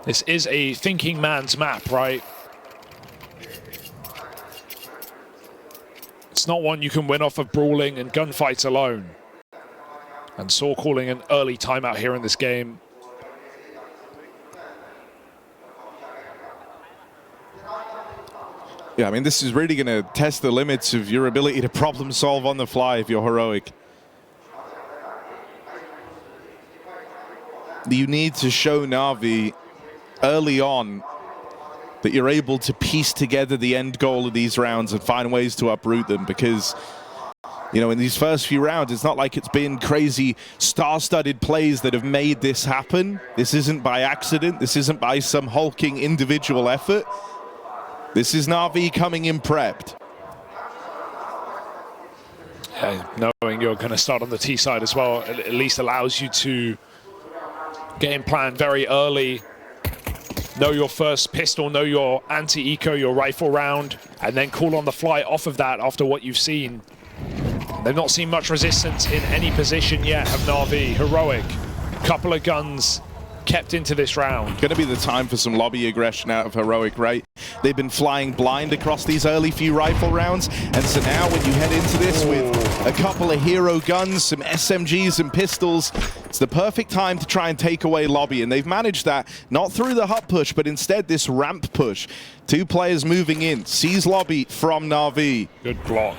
This is a thinking man's map, right? It's not one you can win off of brawling and gunfights alone. And Saw calling an early timeout here in this game. Yeah, I mean, this is really going to test the limits of your ability to problem solve on the fly if you're Heroic. You need to show NAVI early on that you're able to piece together the end goal of these rounds and find ways to uproot them, because, you know, in these first few rounds, it's not like it's been crazy star-studded plays that have made this happen. This isn't by accident. This isn't by some hulking individual effort. This is NAVI coming in prepped. Knowing you're going to start on the T side as well, at least allows you to game plan very early. Know your first pistol, know your anti-eco, your rifle round, and then call on the fly off of that after what you've seen. They've not seen much resistance in any position yet, have NAVI. Heroic, couple of guns kept into this round. Going to be the time for some lobby aggression out of Heroic, right? They've been flying blind across these early few rifle rounds, and so now when you head into this with a couple of hero guns, some SMGs and pistols, it's the perfect time to try and take away lobby, and they've managed that, not through the hut push, but instead this ramp push. 2 players moving in, sees lobby from NAVI. Good block.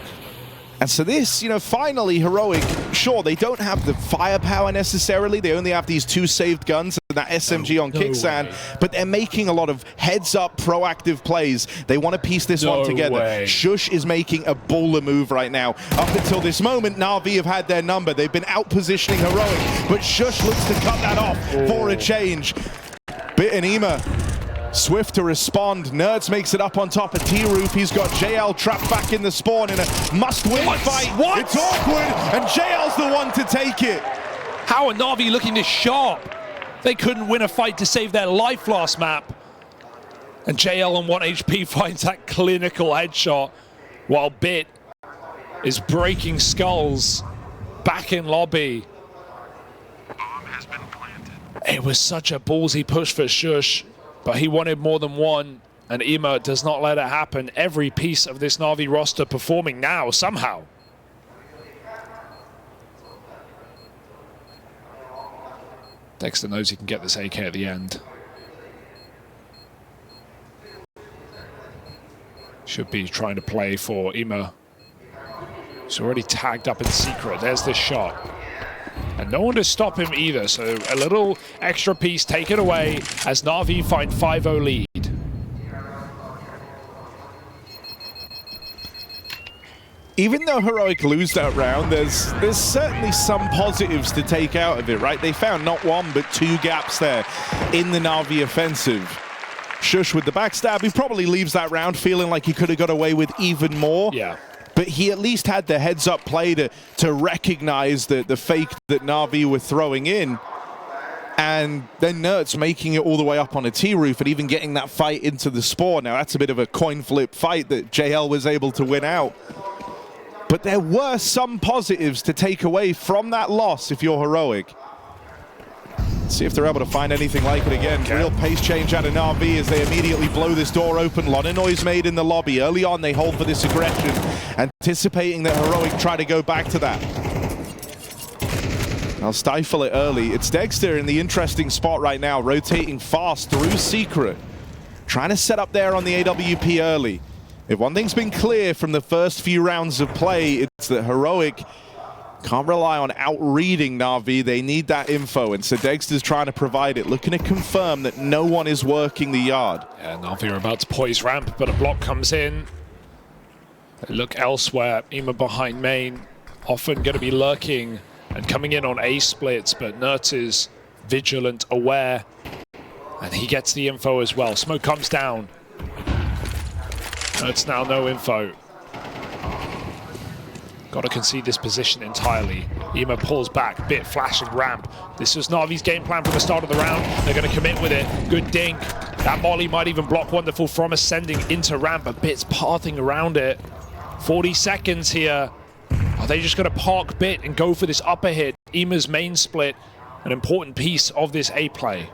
And so this, you know, finally Heroic, sure, they don't have the firepower necessarily. They only have these 2 saved guns and that SMG on kickstand, but they're making a lot of heads-up, proactive plays. They want to piece this one together. Shush is making a baller move right now. Up until this moment, NAVI have had their number. They've been out-positioning Heroic, but Shush looks to cut that off for a change. Bit and Ema swift to respond. Nerds makes it up on top of T-Roof. He's got JL trapped back in the spawn in a must-win fight. It's awkward, and JL's the one to take it. How are NAVI looking this sharp? They couldn't win a fight to save their life last map. And JL on 1 HP finds that clinical headshot, while Bit is breaking skulls back in lobby. Bomb has been planted. It was such a ballsy push for Shush, but he wanted more than one, and Ema does not let it happen. Every piece of this NAVI roster performing now, somehow. Dexter knows he can get this AK at the end. Should be trying to play for Ema. He's already tagged up in secret. There's this shot. And no one to stop him either, so a little extra piece taken away as NAVI find 5-0 lead. Even though Heroic lose that round, there's certainly some positives to take out of it, right? They found not 1 but 2 gaps there in the NAVI offensive. Shush with the backstab, he probably leaves that round feeling like he could have got away with even more. Yeah. But he at least had the heads-up play to recognize the fake that NAVI were throwing in. And then Nerds making it all the way up on a T-roof and even getting that fight into the spawn. Now, that's a bit of a coin flip fight that JL was able to win out. But there were some positives to take away from that loss if you're Heroic. See if they're able to find anything like it again. Real pace change out of NAVI as they immediately blow this door open. A lot of noise made in the lobby. Early on, they hold for this aggression, anticipating that Heroic try to go back to that. I'll stifle it early. It's Dexter in the interesting spot right now, rotating fast through Secret, trying to set up there on the AWP early. If one thing's been clear from the first few rounds of play, it's that Heroic can't rely on out-reading NAVI. They need that info, and so Dexter's trying to provide it, looking to confirm that no one is working the yard. Yeah, NAVI are about to poise ramp, but a block comes in. They look elsewhere. Ema behind main, often going to be lurking and coming in on A splits, but Nertz is vigilant, aware, and he gets the info as well. Smoke comes down. Nertz now no info. Got to concede this position entirely. Ema pulls back, Bit flashing ramp. This was NAVI's game plan from the start of the round. They're going to commit with it. Good dink. That molly might even block Wonderful from ascending into ramp, but Bit's pathing around it. 40 seconds here. Are they just going to park Bit and go for this upper hit? Ema's main split, an important piece of this A play.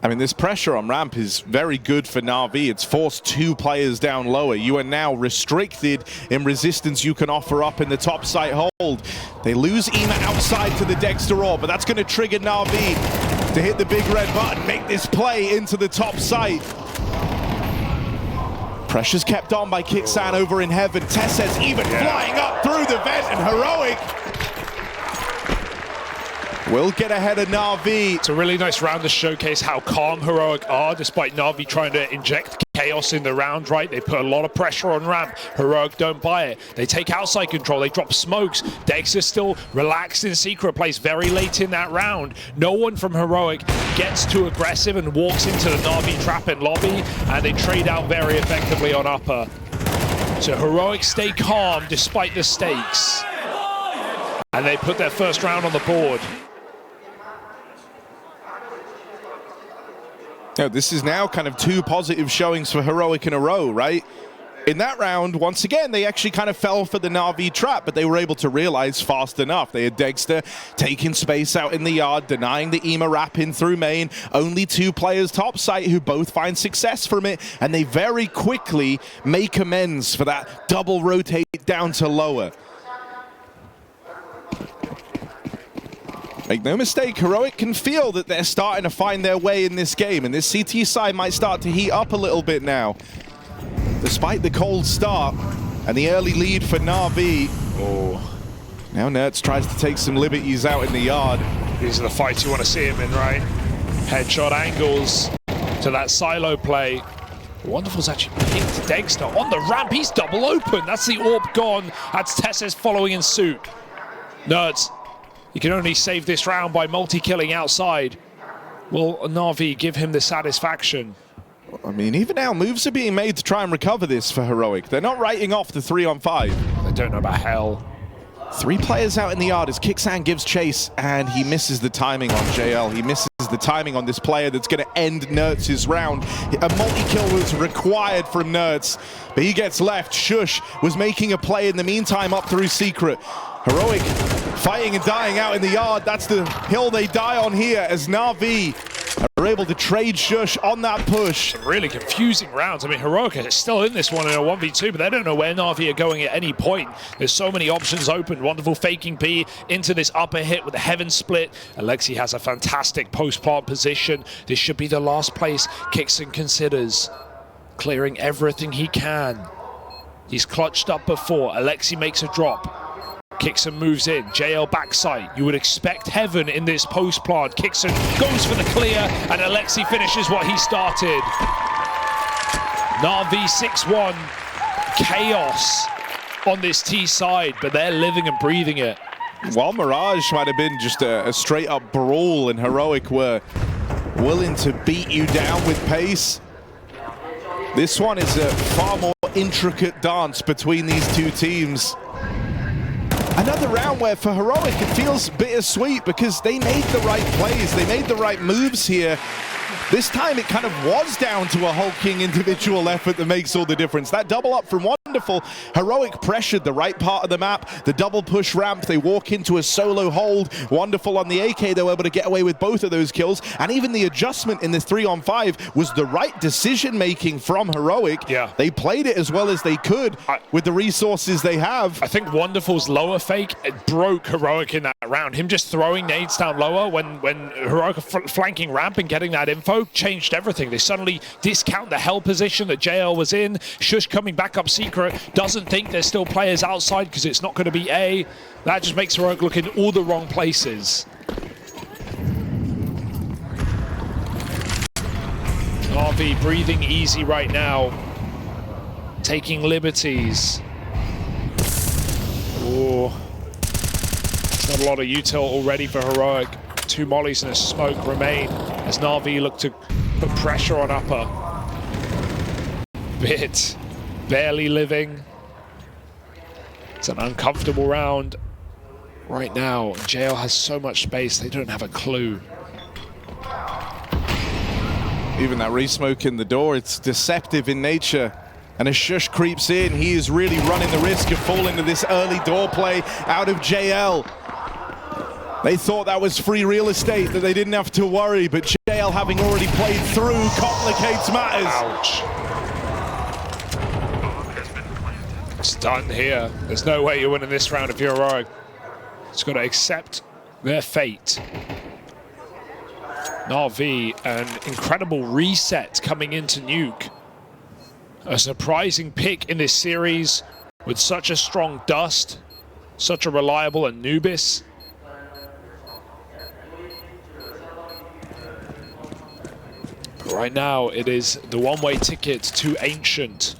I mean, this pressure on ramp is very good for NAVI. It's forced 2 players down lower. You are now restricted in resistance you can offer up in the top site hold. They lose Ema outside to the Dexter Orb, but that's going to trigger NAVI to hit the big red button, make this play into the top site. Pressure's kept on by Kixan over in heaven. Tessez even flying up through the vent, and Heroic will get ahead of NAVI. It's a really nice round to showcase how calm Heroic are, despite NAVI trying to inject chaos in the round, right? They put a lot of pressure on ramp. Heroic don't buy it. They take outside control. They drop smokes. Dex is still relaxed in secret place very late in that round. No one from Heroic gets too aggressive and walks into the NAVI trap in lobby, and they trade out very effectively on upper. So Heroic stay calm despite the stakes. And they put their first round on the board. Yeah, this is now kind of 2 positive showings for Heroic in a row, right? In that round, once again, they actually kind of fell for the NAVI trap, but they were able to realize fast enough. They had Dexter taking space out in the yard, denying the Ema wrap in through main. Only 2 players top site who both find success from it, and they very quickly make amends for that double rotate down to lower. Make no mistake, Heroic can feel that they're starting to find their way in this game, and this CT side might start to heat up a little bit now. Despite the cold start and the early lead for NAVI. Oh, now Nertz tries to take some liberties out in the yard. These are the fights you want to see him in, right? Headshot angles to that silo play. Wonderful's actually picked Dexter on the ramp. He's double open. That's the orb gone. That's Tessez following in suit. Nertz, you can only save this round by multi-killing outside. Will NAVI give him the satisfaction? I mean, even now, moves are being made to try and recover this for Heroic. They're not writing off the 3-on-5. They don't know about hell. 3 players out in the yard as Kixan gives chase, and he misses the timing on JL. He misses the timing on this player that's going to end Nertz's round. A multi-kill was required from Nertz, but he gets left. Shush was making a play in the meantime up through secret. Heroic fighting and dying out in the yard. That's the hill they die on here as NAVI are able to trade Shush on that push. Some really confusing rounds. I mean, Heroic is still in this one in a 1v2, but they don't know where NAVI are going at any point. There's so many options open. Wonderful faking B into this upper hit with the heaven split. Alexi has a fantastic post-plant position. This should be the last place Kixan considers. Clearing everything he can. He's clutched up before. Alexi makes a drop. Kixan moves in, JL backside. You would expect heaven in this post plant. Kixan goes for the clear, and Alexi finishes what he started. NAVI 6-1, chaos on this T side, but they're living and breathing it. While Mirage might have been just a straight up brawl, and Heroic were willing to beat you down with pace, this one is a far more intricate dance between these 2 teams. Another round where for Heroic it feels bittersweet because they made the right plays, they made the right moves here. This time it kind of was down to a hulking individual effort that makes all the difference. That double up from Wonderful, Heroic pressured the right part of the map, the double push ramp, they walk into a solo hold. Wonderful on the AK, they were able to get away with both of those kills, and even the adjustment in the 3-on-5 was the right decision making from Heroic. Yeah. They played it as well as they could with the resources they have. I think Wonderful's lower fake broke Heroic in that round. Him just throwing nades down lower when Heroic flanking ramp and getting that info changed everything. They suddenly discount the hell position that JL was in. Shush coming back up secret, doesn't think there's still players outside because it's not going to be A. That just makes Heroic look in all the wrong places. NAVI breathing easy right now, taking liberties. Oh, it's not a lot of util already for Heroic. 2 mollies and a smoke remain as NAVI look to put pressure on upper. Bit barely living. It's an uncomfortable round right now. JL has so much space, they don't have a clue. Even that re-smoke in the door, it's deceptive in nature. And as Shush creeps in, he is really running the risk of falling to this early door play out of JL. They thought that was free real estate, that they didn't have to worry, but JL having already played through complicates matters. Ouch. It's done here. There's no way you're winning this round if you're Heroic. It's got to accept their fate. NAVI, an incredible reset coming into Nuke. A surprising pick in this series with such a strong Dust, such a reliable Anubis. But right now, it is the one-way ticket to Ancient.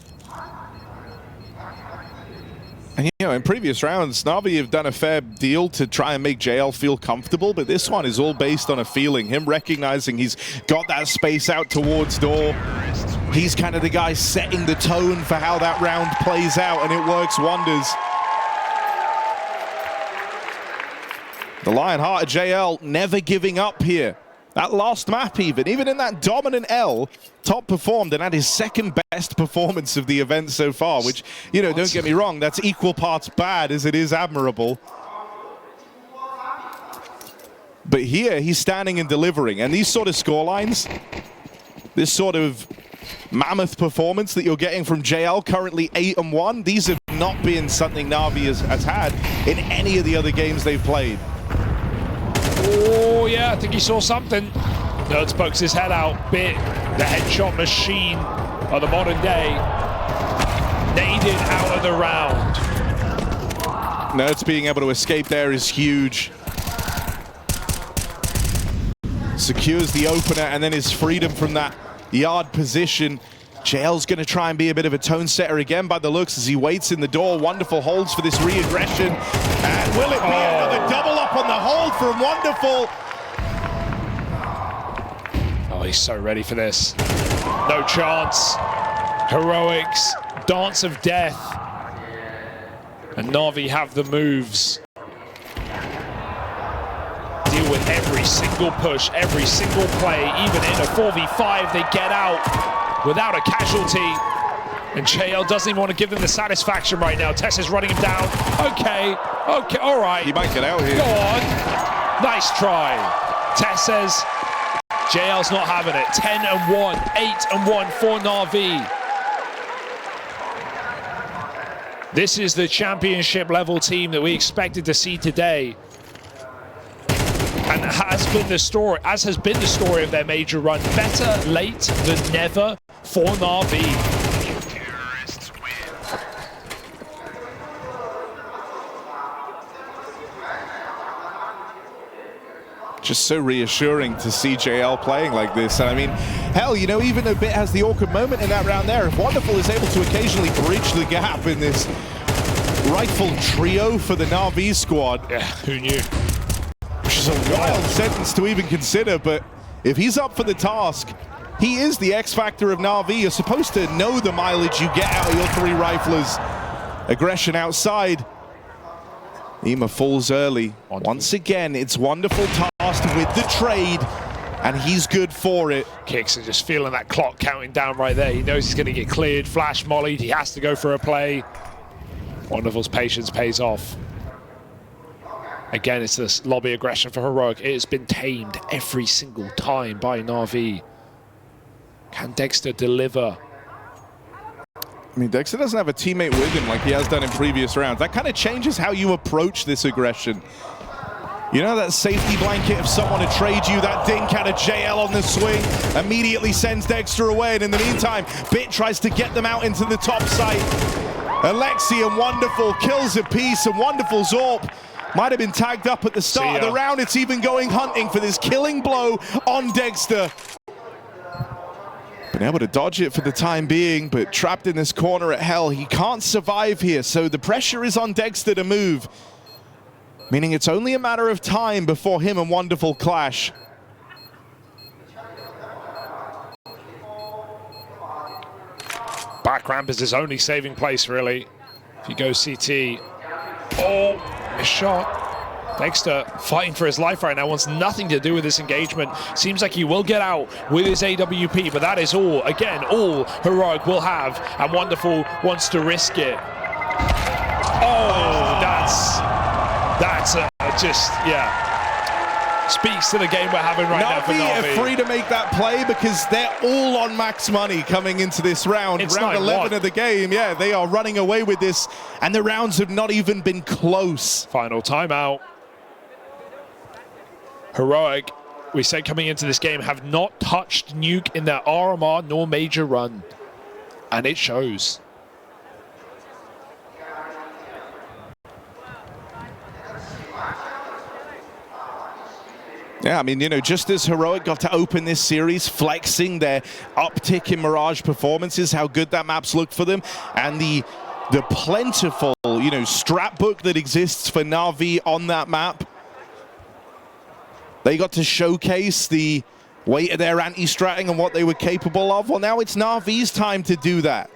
And you know, in previous rounds, NAVI have done a fair deal to try and make JL feel comfortable, but this one is all based on a feeling. Him recognizing he's got that space out towards door. He's kind of the guy setting the tone for how that round plays out, and it works wonders. The Lionheart of JL never giving up here. That last map even in that dominant L, top performed and had his second best performance of the event so far, which, you know, don't get me wrong, that's equal parts bad as it is admirable. But here, he's standing and delivering, and these sort of scorelines, this sort of mammoth performance that you're getting from JL, currently 8-1, these have not been something NAVI has had in any of the other games they've played. Oh, yeah, I think he saw something. Nerds pokes his head out. Bit, the headshot machine of the modern day. Naded out of the round. Nerds being able to escape there is huge. Secures the opener and then his freedom from that yard position. JL's going to try and be a bit of a tone setter again by the looks as he waits in the door. Wonderful holds for this re-aggression. And will it be another double up on the hold from Wonderful? Oh, he's so ready for this. No chance. Heroics, dance of death. And NAVI have the moves. Deal with every single push, every single play. Even in a 4v5, they get out without a casualty. And JL doesn't even want to give them the satisfaction right now. Tess is running him down. Okay, all right. He might get out here. Go on. Nice try. Tess says JL's not having it. 10-1, 8-1 for NAVI. This is the championship level team that we expected to see today. And has been the story, as has been the story of their major run. Better late than never for NAVI. Just so reassuring to see JL playing like this. And I mean, hell, you know, even though Bit has the awkward moment in that round there, if Wonderful is able to occasionally bridge the gap in this rightful trio for the NAVI squad. Yeah, who knew? Which is a wild sentence to even consider, but if he's up for the task, he is the X factor of NAVI. You're supposed to know the mileage you get out of your three riflers. Aggression outside. Ema falls early. Once again, it's Wonderful tasked with the trade, and he's good for it. Kicks are just feeling that clock counting down right there. He knows he's going to get cleared, flash mollied. He has to go for a play. Wonderful's patience pays off. Again, it's this lobby aggression for Heroic. It has been tamed every single time by NAVI. Can Dexter deliver? I mean, Dexter doesn't have a teammate with him like he has done in previous rounds. That kind of changes how you approach this aggression. You know, that safety blanket of someone to trade you, that dink out of JL on the swing, immediately sends Dexter away. And in the meantime, Bit tries to get them out into the top site. Alexi and Wonderful kills a piece, and Wonderful's AWP might have been tagged up at the start of the round. It's even going hunting for this killing blow on Dexter. Been able to dodge it for the time being, but trapped in this corner at hell. He can't survive here, so the pressure is on Dexter to move. Meaning it's only a matter of time before him and Wonderful clash. Back ramp is his only saving place, really. If you go CT. Oh, a shot. Dexter fighting for his life right now, wants nothing to do with this engagement. Seems like he will get out with his AWP, but that is all, again, all Heroic will have, and Wonderful wants to risk it. Oh, that's just, yeah. speaks to the game we're having right now for NAVI NAVI. are free to make that play because they're all on max money coming into this round. It's round 9-1. 11 of the game. Yeah, they are running away with this, and the rounds have not even been close. Final timeout. Heroic, we said coming into this game, have not touched Nuke in their RMR nor major run. And it shows. Yeah, I mean, you know, just as Heroic got to open this series, flexing their uptick in Mirage performances, how good that map's looked for them, and the plentiful, you know, strat book that exists for NAVI on that map. They got to showcase the weight of their anti-stratting and what they were capable of. Well, now it's NAVI's time to do that.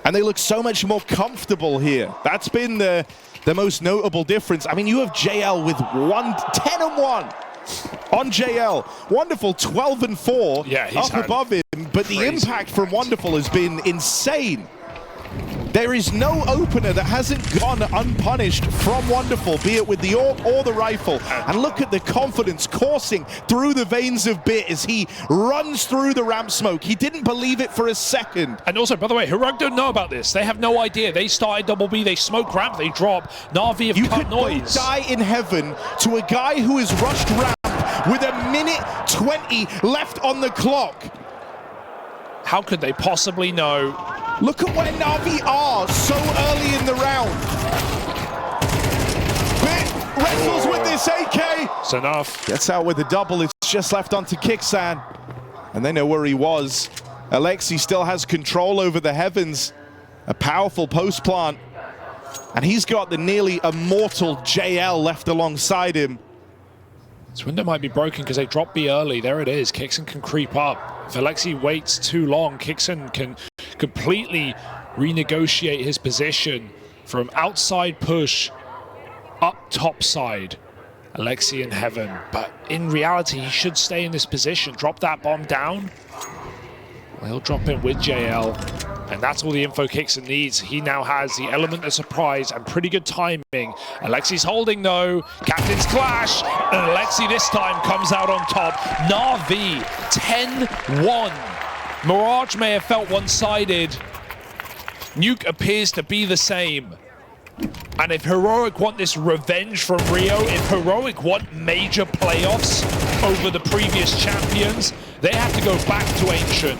And they look so much more comfortable here. That's been the most notable difference. I mean, you have JL with 10-1 on JL. Wonderful 12-4 he's up above him, but the impact from Wonderful has been insane. There is no opener that hasn't gone unpunished from Wonderful, be it with the AWP or the rifle. And look at the confidence coursing through the veins of Bit as he runs through the ramp smoke. He didn't believe it for a second. And also, by the way, Heroic don't know about this. They have no idea. They started double B, they smoke ramp, they drop. NAVI have cut noise. You could both die in heaven to a guy who has rushed ramp with a minute 20 left on the clock. How could they possibly know? Look at where NAVI are so early in the round. Bit wrestles with this AK. It's enough. Gets out with a double. It's just left onto Kixan. And they know where he was. Alexi still has control over the heavens. A powerful post plant. And he's got the nearly immortal JL left alongside him. This window might be broken because they dropped B early. There it is. Kixan can creep up. If Alexi waits too long, Kixan can completely renegotiate his position from outside push up top side. Alexi in heaven. But in reality, he should stay in this position. Drop that bomb down. Well, he'll drop in with JL. And that's all the info Kixan needs. He now has the element of surprise and pretty good timing. Alexi's holding though. Captain's clash. And Alexi this time comes out on top. NAVI 10-1. Mirage may have felt one-sided. Nuke appears to be the same. And if Heroic want this revenge from Rio, if Heroic want major playoffs over the previous champions, they have to go back to Ancient.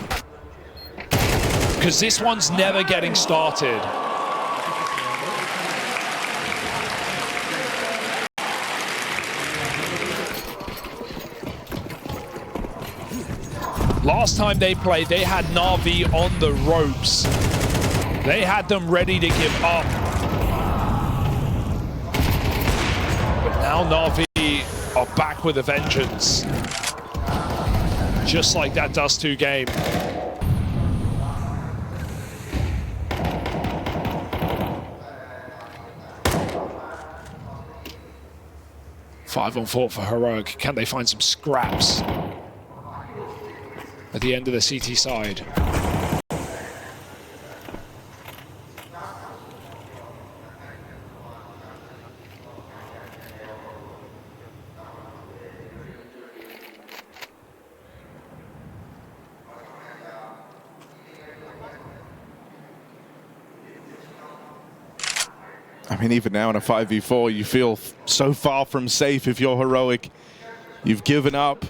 Because this one's never getting started. Last time they played, they had NAVI on the ropes. They had them ready to give up. But now NAVI are back with a vengeance. Just like that Dust 2 game. Five on 4 for Heroic. Can they find some scraps at the end of the CT side? I mean, even now in a 5v4, you feel so far from safe if you're Heroic. You've given up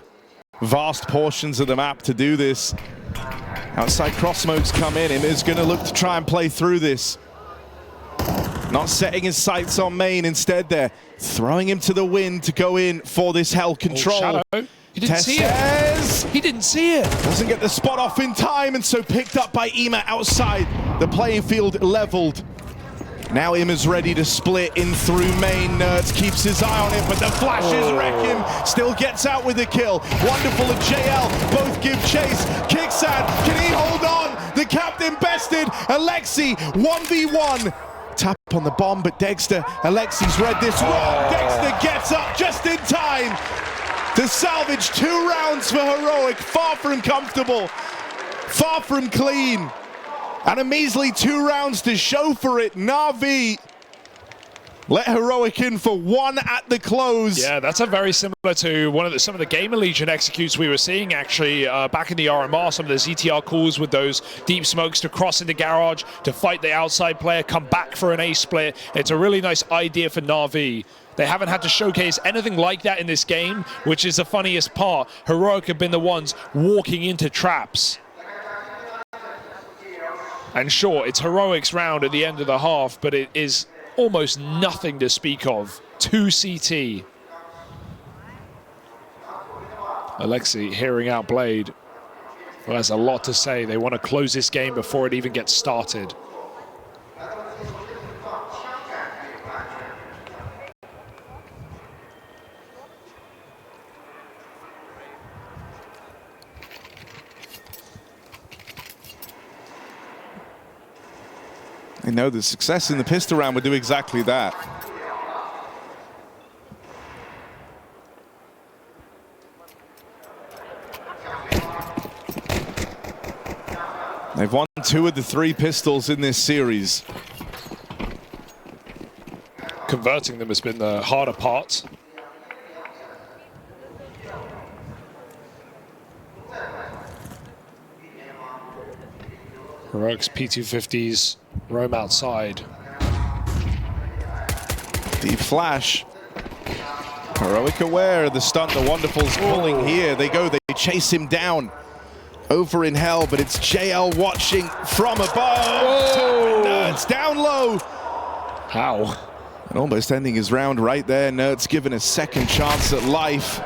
vast portions of the map to do this. Outside cross smokes come in, and is going to look to try and play through this. Not setting his sights on main, instead they're throwing him to the wind to go in for this hell control. Oh, Shadow. He didn't see it. He didn't see it. Doesn't get the spot off in time, and so picked up by Ima outside. The playing field leveled. Now Ima's ready to split in through main. Nerds keeps his eye on it, but the flashes wreck him. Still gets out with the kill. Wonderful and JL both give chase. Kixan, can he hold on? The captain bested. Alexi 1v1. Tap on the bomb, but Dexter, Alexi's read this wrong. Dexter gets up just in time to salvage 2 rounds for Heroic. Far from comfortable, far from clean. And a measly 2 rounds to show for it. NAVI Let Heroic in for one at the close. Yeah, that's a very similar to some of the Gamer Legion executes we were seeing actually back in the RMR. Some of the ZTR calls with those deep smokes to cross into garage, to fight the outside player, come back for an A split. It's a really nice idea for NAVI. They haven't had to showcase anything like that in this game, which is the funniest part. Heroic have been the ones walking into traps. And sure, it's Heroic's round at the end of the half, but it is almost nothing to speak of. 2 CT. Alexi hearing out Blade. Well, there's a lot to say. They want to close this game before it even gets started. I know the success in the pistol round would do exactly that. They've won 2 of the 3 pistols in this series. Converting them has been the harder part. Heroic's P250s roam outside. Deep flash. Heroic aware of the stunt the Wonderful's pulling here. They go, they chase him down. Over in hell, but it's JL watching from above. Nerds down low. How? And almost ending his round right there. Nerds given a second chance at life.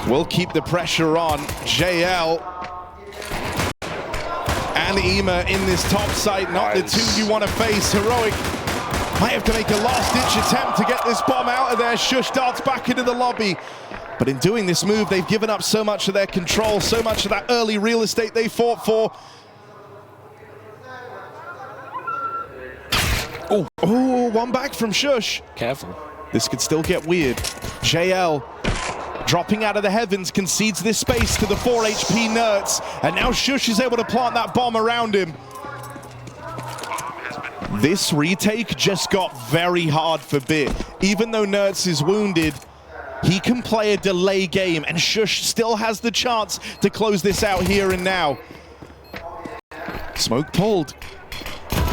Will keep the pressure on. JL and Ema in this top site. Not the 2 you want to face. Heroic might have to make a last-ditch attempt to get this bomb out of there. Shush darts back into the lobby. But in doing this move, they've given up so much of their control, so much of that early real estate they fought for. Oh, one back from Shush. Careful. This could still get weird. JL dropping out of the heavens, concedes this space to the 4 HP Nerds. And now Shush is able to plant that bomb around him. This retake just got very hard for Bit. Even though Nerds is wounded, he can play a delay game, and Shush still has the chance to close this out here and now. Smoke pulled.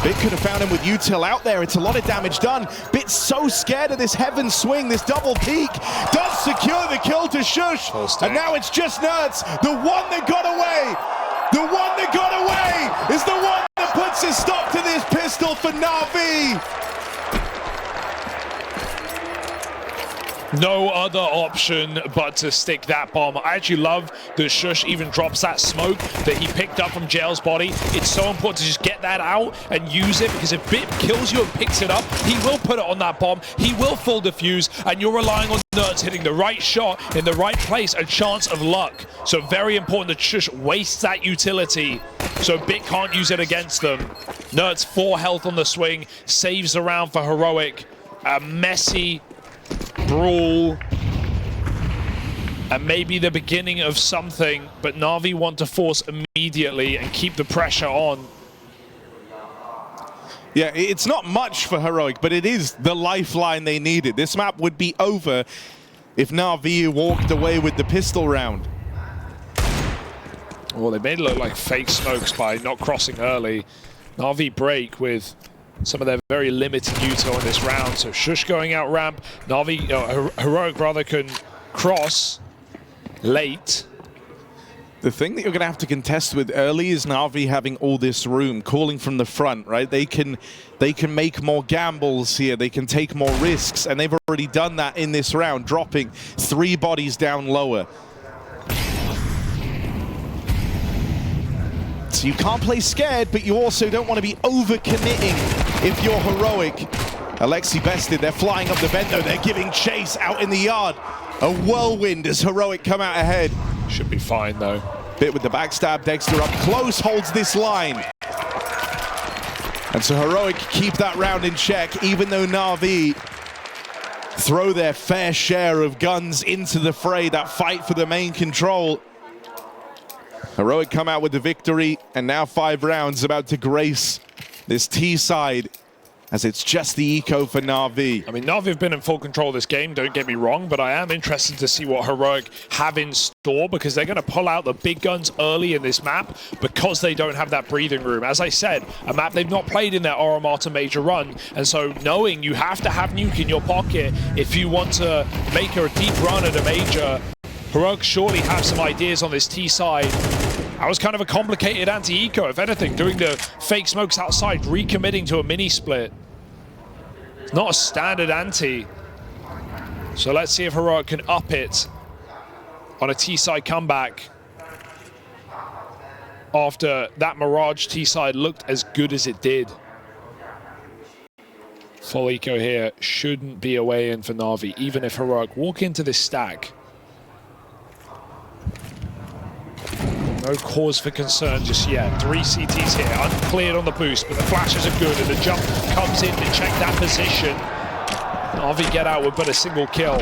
Bit could have found him with util out there. It's a lot of damage done. Bit's so scared of this heaven swing, this double peek. Does secure the kill to Shush. And now it's just Nerds. The one that got away. The one that got away is the one that puts a stop to this pistol for NAVI. No other option but to stick that bomb. I actually love that Shush even drops that smoke that he picked up from JL's body. It's so important to just get that out and use it, because if Bit kills you and picks it up, he will put it on that bomb. He will full defuse, and you're relying on Nerds hitting the right shot in the right place, a chance of luck. So very important that Shush wastes that utility so Bit can't use it against them. Nerds 4 health on the swing, saves the round for Heroic. A messy brawl, and maybe the beginning of something, but NAVI want to force immediately and keep the pressure on. Yeah, it's not much for Heroic, but it is the lifeline they needed. This map would be over if NAVI walked away with the pistol round. Well, they made it look like fake smokes by not crossing early. NAVI break with some of their very limited util in this round. So Shush going out ramp. NAVI, Heroic rather, can cross late. The thing that you're going to have to contest with early is NAVI having all this room, calling from the front, right? They can make more gambles here. They can take more risks, and they've already done that in this round, dropping 3 bodies down lower. So you can't play scared, but you also don't want to be over-committing if you're Heroic. Alexi bested. They're flying up the vent, though. They're giving chase out in the yard. A whirlwind as Heroic come out ahead. Should be fine, though. Bit with the backstab. Dexter up close, holds this line. And so Heroic keep that round in check, even though NAVI throw their fair share of guns into the fray, that fight for the main control. Heroic come out with the victory, and now 5 rounds about to grace this T side as it's just the eco for NAVI. I mean, NAVI have been in full control of this game, don't get me wrong, but I am interested to see what Heroic have in store, because they're going to pull out the big guns early in this map because they don't have that breathing room. As I said, a map they've not played in their Aramata major run, and so knowing you have to have Nuke in your pocket if you want to make a deep run at a major, Heroic surely have some ideas on this T side. That was kind of a complicated anti-eco, if anything, doing the fake smokes outside, recommitting to a mini-split. Not a standard anti. So let's see if Heroic can up it on a T-side comeback after that Mirage T-side looked as good as it did. Full eco here shouldn't be a way in for NAVI, even if Heroic walk into this stack. No cause for concern just yet. 3 CTs here, uncleared on the boost, but the flashes are good, and the jump comes in to check that position. NAVI get out with but a single kill.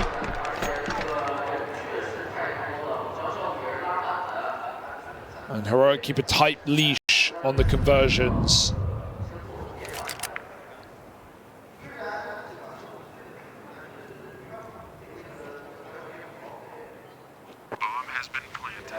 And Heroic keep a tight leash on the conversions. Bomb has been planted.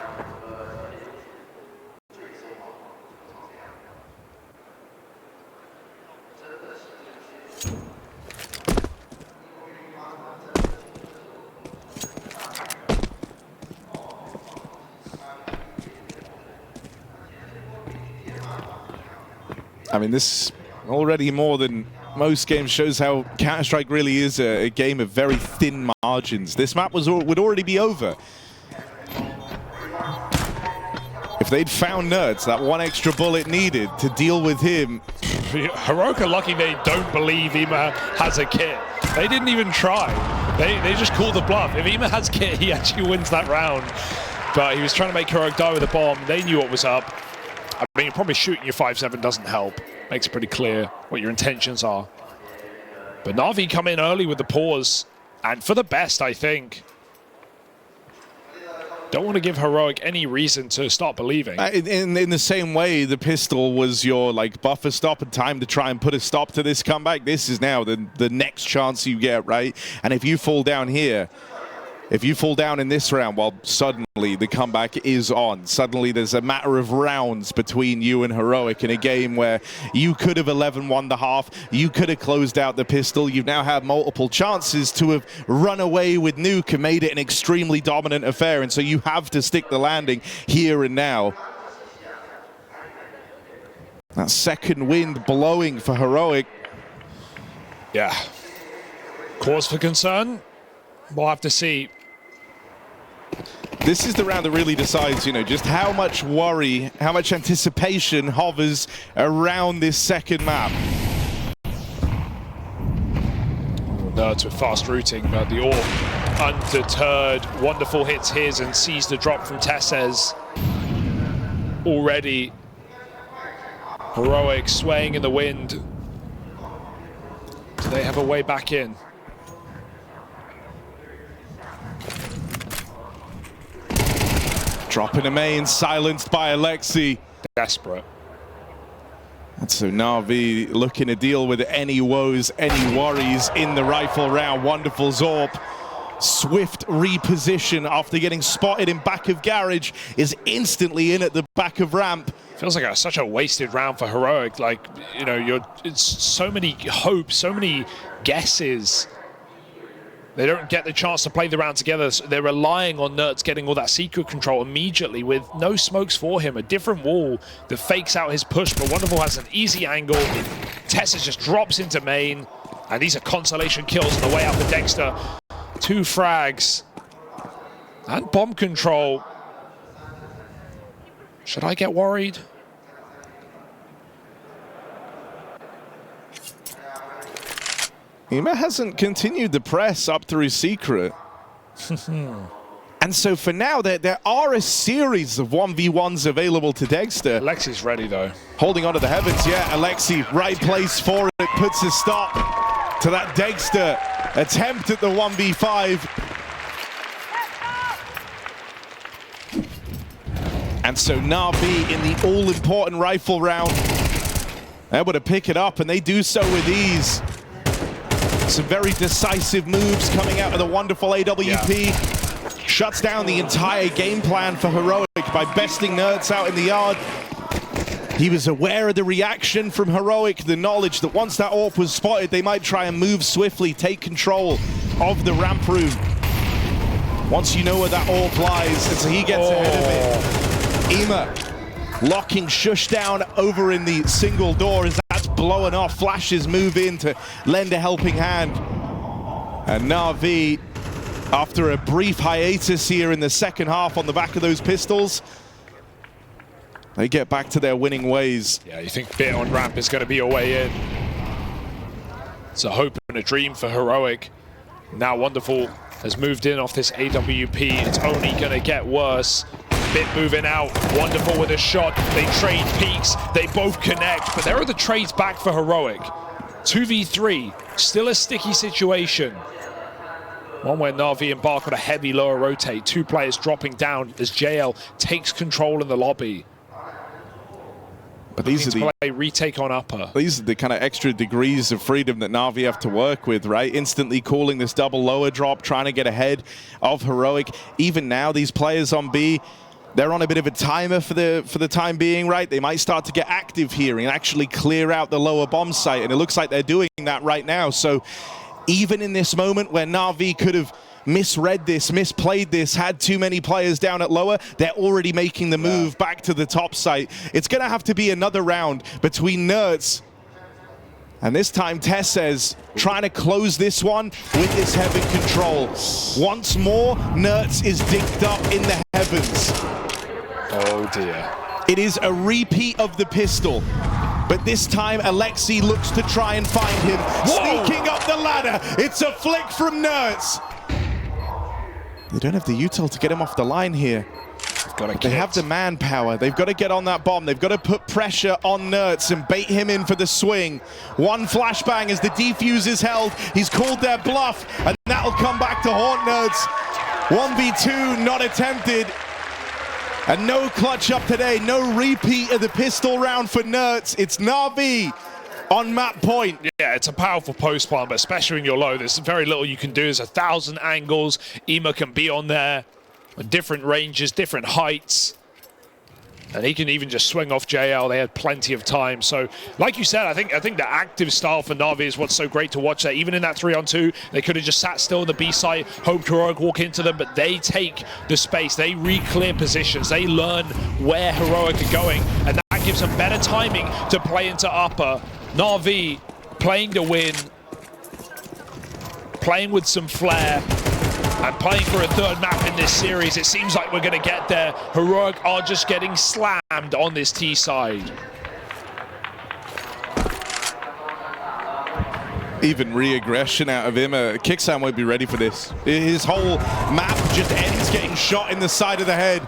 I mean, this already more than most games shows how Counter-Strike really is a game of very thin margins. This map would already be over if they'd found Nerds, that one extra bullet needed to deal with him. Heroic are lucky they don't believe Ema has a kit. They didn't even try. They just called the bluff. If Ema has kit, he actually wins that round. But he was trying to make Heroic die with a bomb. They knew what was up. I mean, probably shooting your 5-7 doesn't help. Makes it pretty clear what your intentions are. But NAVI come in early with the pause, and for the best, I think. Don't want to give Heroic any reason to start believing. In the same way, the pistol was your buffer stop and time to try and put a stop to this comeback. This is now the next chance you get, right? And if you fall down here, if you fall down in this round, well, suddenly the comeback is on. Suddenly there's a matter of rounds between you and Heroic in a game where you could have 11-1 the half, you could have closed out the pistol, you've now had multiple chances to have run away with Nuke and made it an extremely dominant affair, and so you have to stick the landing here and now. That second wind blowing for Heroic. Yeah. Cause for concern? We'll have to see. This is the round that really decides, just how much worry, how much anticipation hovers around this second map. Nerds with fast routing, but the AWP undeterred. Wonderful hits his and sees the drop from Tesses. Already Heroic swaying in the wind. Do they have a way back in? Dropping a main, silenced by Alexi. Desperate. And so NAVI looking to deal with any woes, any worries in the rifle round. Wonderful Zorp. Swift reposition after getting spotted in back of garage, is instantly in at the back of ramp. Feels like such a wasted round for Heroic. It's so many hopes, so many guesses. They don't get the chance to play the round together, so they're relying on Nerds getting all that secret control immediately with no smokes for him. A different wall that fakes out his push, but Wonderful has an easy angle. Tessus just drops into main, and these are consolation kills on the way out for Dexter. 2 frags. And bomb control. Should I get worried? Ema hasn't continued the press up through secret. And so for now, there are a series of 1v1s available to Dexter. Alexi's ready, though. Holding on to the heavens, yeah. Alexi, right place for it. Puts a stop to that Dexter attempt at the 1v5. And so NAVI in the all-important rifle round. able to pick it up, and they do so with ease. Some very decisive moves coming out of the wonderful AWP. Yeah. Shuts down the entire game plan for Heroic by besting Nerds out in the yard. He was aware of the reaction from Heroic, the knowledge that once that AWP was spotted, they might try and move swiftly, take control of the ramp room. Once you know where that AWP lies, and so he gets ahead of it. Ema locking Shush down over in the single door as that's blowing off. Flashes move in to lend a helping hand. And NAVI, after a brief hiatus here in the second half on the back of those pistols, they get back to their winning ways. Yeah, you think bit on ramp is going to be your way in. It's a hope and a dream for Heroic. Now Wonderful has moved in off this AWP. It's only going to get worse. Bit moving out. Wonderful with a shot. They trade peaks. They both connect. But there are the trades back for Heroic. 2v3. Still a sticky situation. One where Na'Vi embark on a heavy lower rotate. Two players dropping down as JL takes control in the lobby. But these are the retake on upper. These are the kind of extra degrees of freedom that Na'Vi have to work with, right? Instantly calling this double lower drop, trying to get ahead of Heroic. Even now, these players on B, they're on a bit of a timer for the time being, right? They might start to get active here and actually clear out the lower bomb site, and it looks like they're doing that right now. So even in this moment where Na'Vi could have misread this, misplayed this, had too many players down at lower, they're already making the move back to the top site. It's going to have to be another round between Nerds. And this time, Tess says, trying to close this one with this heaven control. Once more, Nerds is digged up in the heavens. Oh dear. It is a repeat of the pistol. But this time, Alexi looks to try and find him. Whoa. Sneaking up the ladder. It's a flick from Nerds. They don't have the util to get him off the line here. They have the manpower. They've got to get on that bomb. They've got to put pressure on Nerds and bait him in for the swing. One flashbang as the defuse is held. He's called their bluff, and that'll come back to haunt Nerds. 1v2 not attempted. And no clutch up today. No repeat of the pistol round for Nerds. It's Na'Vi on map point. Yeah, it's a powerful post plant, but especially when you're low, there's very little you can do. There's 1,000 angles. Ema can be on there at different ranges, different heights. And he can even just swing off JL. They had plenty of time. So, like you said, I think the active style for Na'Vi is what's so great to watch there. Even in that 3-on-2, they could have just sat still on the B site, hoped Heroic walk into them, but they take the space. They re-clear positions. They learn where Heroic are going, and that gives them better timing to play into upper. Na'Vi playing to win, playing with some flair, and playing for a third map in this series. It seems like we're going to get there. Heroic are just getting slammed on this T side. Even re-aggression out of him. Kicksan won't be ready for this. His whole map just ends getting shot in the side of the head.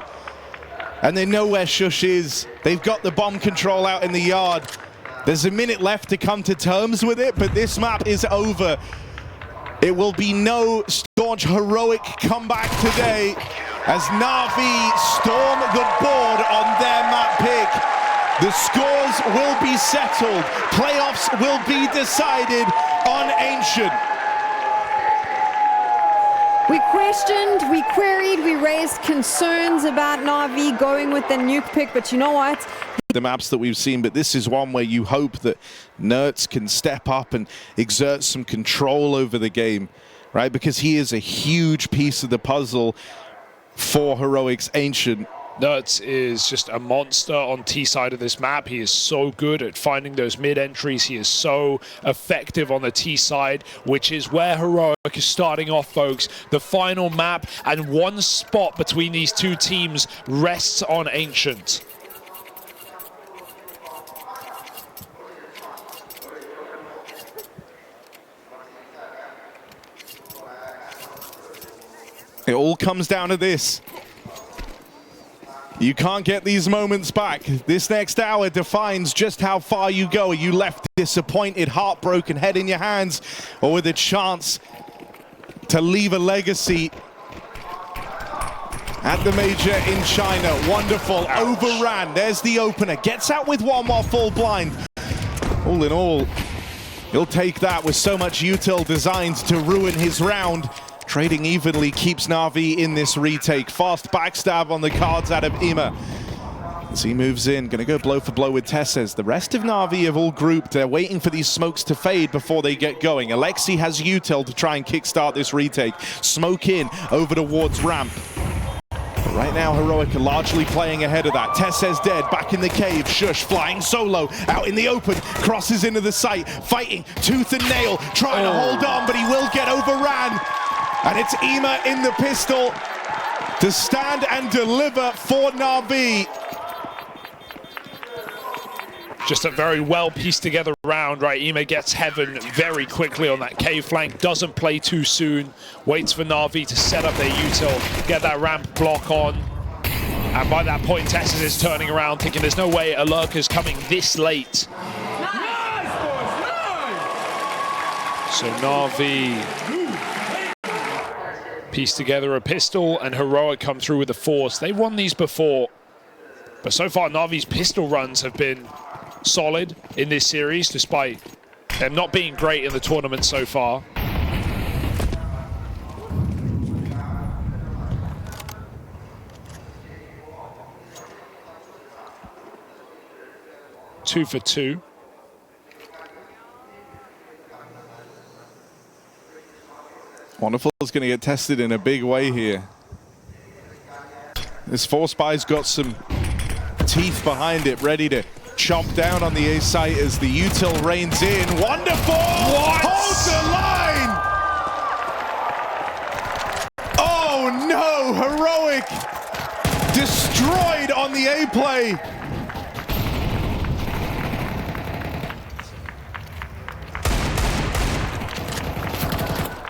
And they know where Shush is. They've got the bomb control out in the yard. There's a minute left to come to terms with it, but this map is over. It will be no staunch Heroic comeback today as Na'Vi storm the board on their map pick. The scores will be settled. Playoffs will be decided on Ancient. We questioned, we queried, we raised concerns about Na'Vi going with the nuke pick, but you know what? The maps that we've seen, but this is one where you hope that Nerds can step up and exert some control over the game, right? Because he is a huge piece of the puzzle for Heroic's Ancient. Nerds is just a monster on T side of this map. He is so good at finding those mid entries. He is so effective on the T side, which is where Heroic is starting off, folks. The final map, and one spot between these two teams rests on Ancient. It all comes down to this. You can't get these moments back. This next hour defines just how far you go. Are you left disappointed, heartbroken, head in your hands, or with a chance to leave a legacy at the major in China? Wonderful. Ouch. Overran. There's the opener. Gets out with one while full blind. All in all, he'll take that with so much util designed to ruin his round. Trading evenly keeps NAVI in this retake. Fast backstab on the cards out of Ima. As he moves in, gonna go blow for blow with Tesses. The rest of NAVI have all grouped. They're waiting for these smokes to fade before they get going. Alexi has util to try and kickstart this retake. Smoke in over towards ramp. But right now, Heroic are largely playing ahead of that. Tesses dead, back in the cave. Shush flying solo, out in the open, crosses into the site, fighting tooth and nail, trying to hold on, but he will get overran. And it's Ima in the pistol to stand and deliver for NAVI. Just a very well pieced together round, right? Ima gets heaven very quickly on that cave flank, doesn't play too soon, waits for NAVI to set up their util, get that ramp block on. And by that point, Tesses is turning around, thinking there's no way Alurka's coming this late. Nice, boys, nice. So NAVI piece together a pistol, and Heroic come through with the force. They've won these before, but so far NAVI's pistol runs have been solid in this series, despite them not being great in the tournament so far. Two for two. Wonderful is going to get tested in a big way here. This Force Spy's got some teeth behind it, ready to chomp down on the A site as the util rains in. Wonderful! What? Holds the line! Oh no! Heroic destroyed on the A play.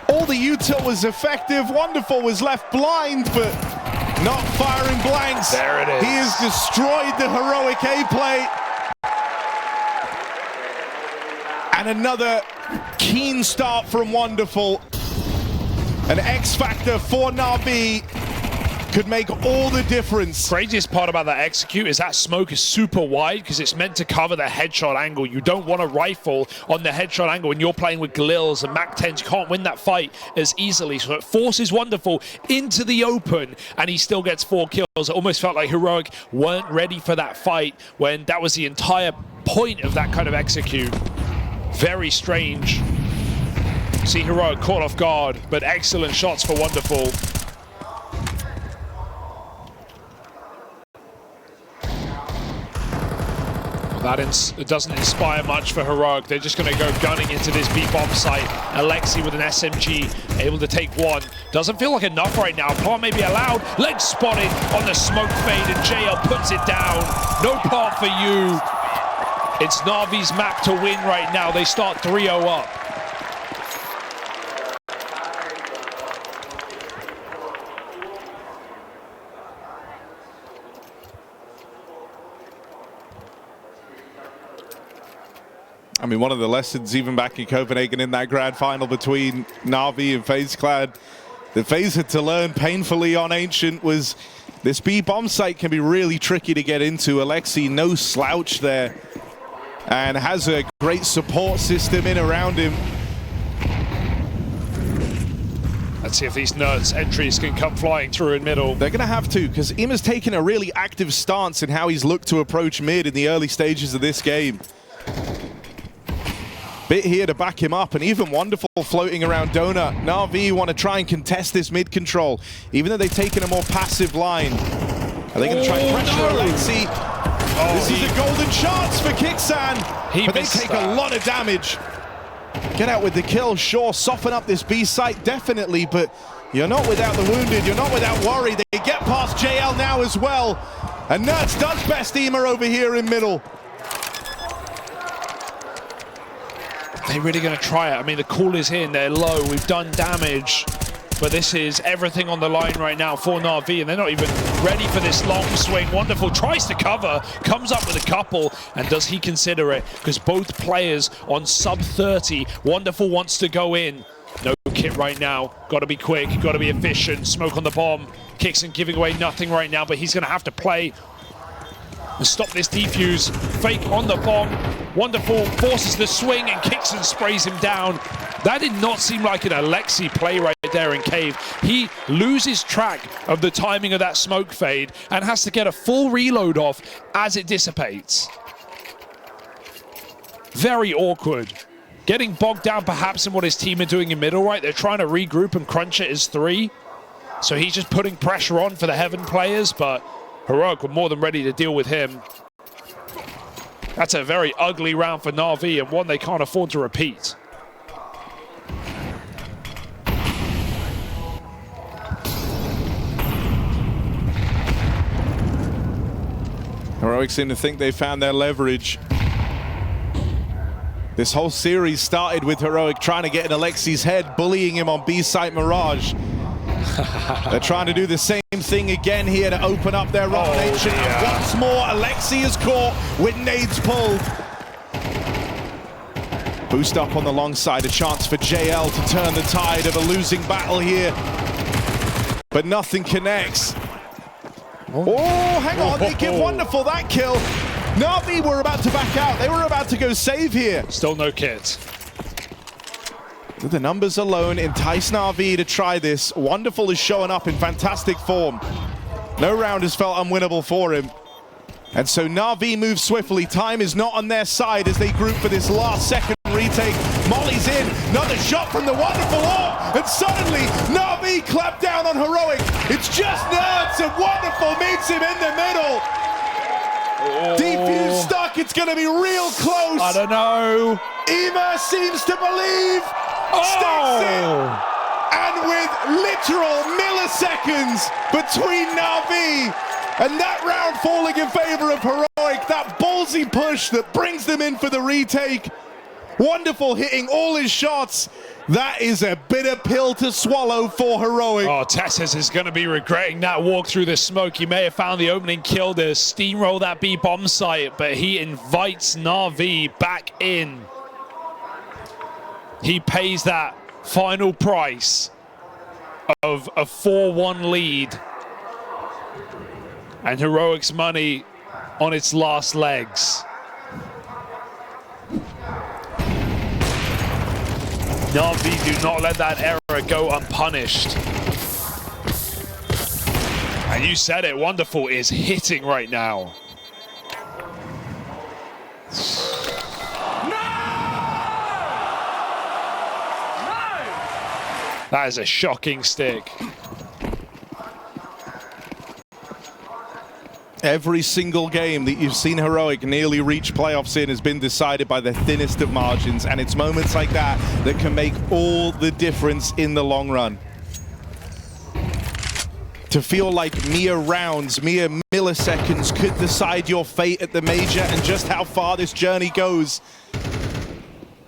All the util was effective. Wonderful was left blind, but not firing blanks. There it is. He has destroyed the Heroic A play. And another keen start from Wonderful. An X factor for NAVI could make all the difference. Craziest part about that execute is that smoke is super wide because it's meant to cover the headshot angle. You don't want a rifle on the headshot angle when you're playing with Glils and MAC-10s. You can't win that fight as easily. So it forces Wonderful into the open, and he still gets 4 kills. It almost felt like Heroic weren't ready for that fight when that was the entire point of that kind of execute. Very strange. See Heroic caught off guard, but excellent shots for Wonderful. It doesn't inspire much for Heroic. They're just going to go gunning into this B-bomb site. Alexi with an SMG, able to take one. Doesn't feel like enough right now. Plant may be allowed. Leg spotted on the smoke fade, and JL puts it down. No part for you. It's NAVI's map to win right now. They start 3-0 up. I mean, one of the lessons even back in Copenhagen in that grand final between NAVI and FaZe that FaZe had to learn painfully on Ancient was this B-bomb site can be really tricky to get into. Alexi, no slouch there, and has a great support system in around him. Let's see if these Nerds entries can come flying through in middle. They're going to have to, because Ima's taken a really active stance in how he's looked to approach mid in the early stages of this game. Bit here to back him up, and even Wonderful floating around Donut. NAVI want to try and contest this mid control, even though they've taken a more passive line. Are they going to try and pressure Alexi? This is a golden chance for Kixan, but they take a lot of damage. Get out with the kill, sure, soften up this B site, definitely, but you're not without the wounded, you're not without worry. They get past JL now as well, and Nerds does best Ima over here in middle. They're really going to try it. I mean, the call is in, they're low, we've done damage, but this is everything on the line right now for NAVI, and they're not even ready for this long swing. Wonderful tries to cover, comes up with a couple, and does he consider it? Because both players on sub 30. Wonderful wants to go in. No kit right now. Got to be quick, got to be efficient. Smoke on the bomb. Kixan giving away nothing right now, but he's going to have to play and stop this defuse. Fake on the bomb. Wonderful forces the swing and kicks and sprays him down. That did not seem like an Alexi play right there in Cave. He loses track of the timing of that smoke fade and has to get a full reload off as it dissipates. Very awkward. Getting bogged down perhaps in what his team are doing in middle, right? They're trying to regroup and crunch it as 3. So he's just putting pressure on for the Heaven players, but Heroic were more than ready to deal with him. That's a very ugly round for NAVI and one they can't afford to repeat. Heroic seem to think they found their leverage. This whole series started with Heroic trying to get in Alexi's head, bullying him on B-site Mirage. They're trying to do the same thing again here to open up their domination. And once more, Alexi is caught with nades pulled. Boost up on the long side, a chance for JL to turn the tide of a losing battle here. But nothing connects. Oh, hang on, they give Wonderful that kill. NAVI were about to back out. They were about to go save here. Still no kit. The numbers alone entice NAVI to try this. Wonderful is showing up in fantastic form. No round has felt unwinnable for him. And so NAVI moves swiftly. Time is not on their side as they group for this last second retake. Molly's in, another shot from the Wonderful orb, and suddenly NAVI clap down on Heroic. It's just Nerds and Wonderful meets him in the middle. Defuse stuck, it's gonna be real close. I don't know. Ema seems to believe. Sticks it. And with literal milliseconds between NAVI and that round falling in favor of Heroic, that ballsy push that brings them in for the retake. Wonderful hitting all his shots. That is a bitter pill to swallow for Heroic. Oh, Tesses is going to be regretting that walk through the smoke. He may have found the opening kill to steamroll that B bomb site, but he invites NAVI back in. He pays that final price of a 4-1 lead. And Heroic's money on its last legs. NAVI do not let that error go unpunished. And you said it, Wonderful is hitting right now. That is a shocking stick. Every single game that you've seen Heroic nearly reach playoffs in has been decided by the thinnest of margins, and it's moments like that that can make all the difference in the long run. To feel like mere rounds, mere milliseconds could decide your fate at the major and just how far this journey goes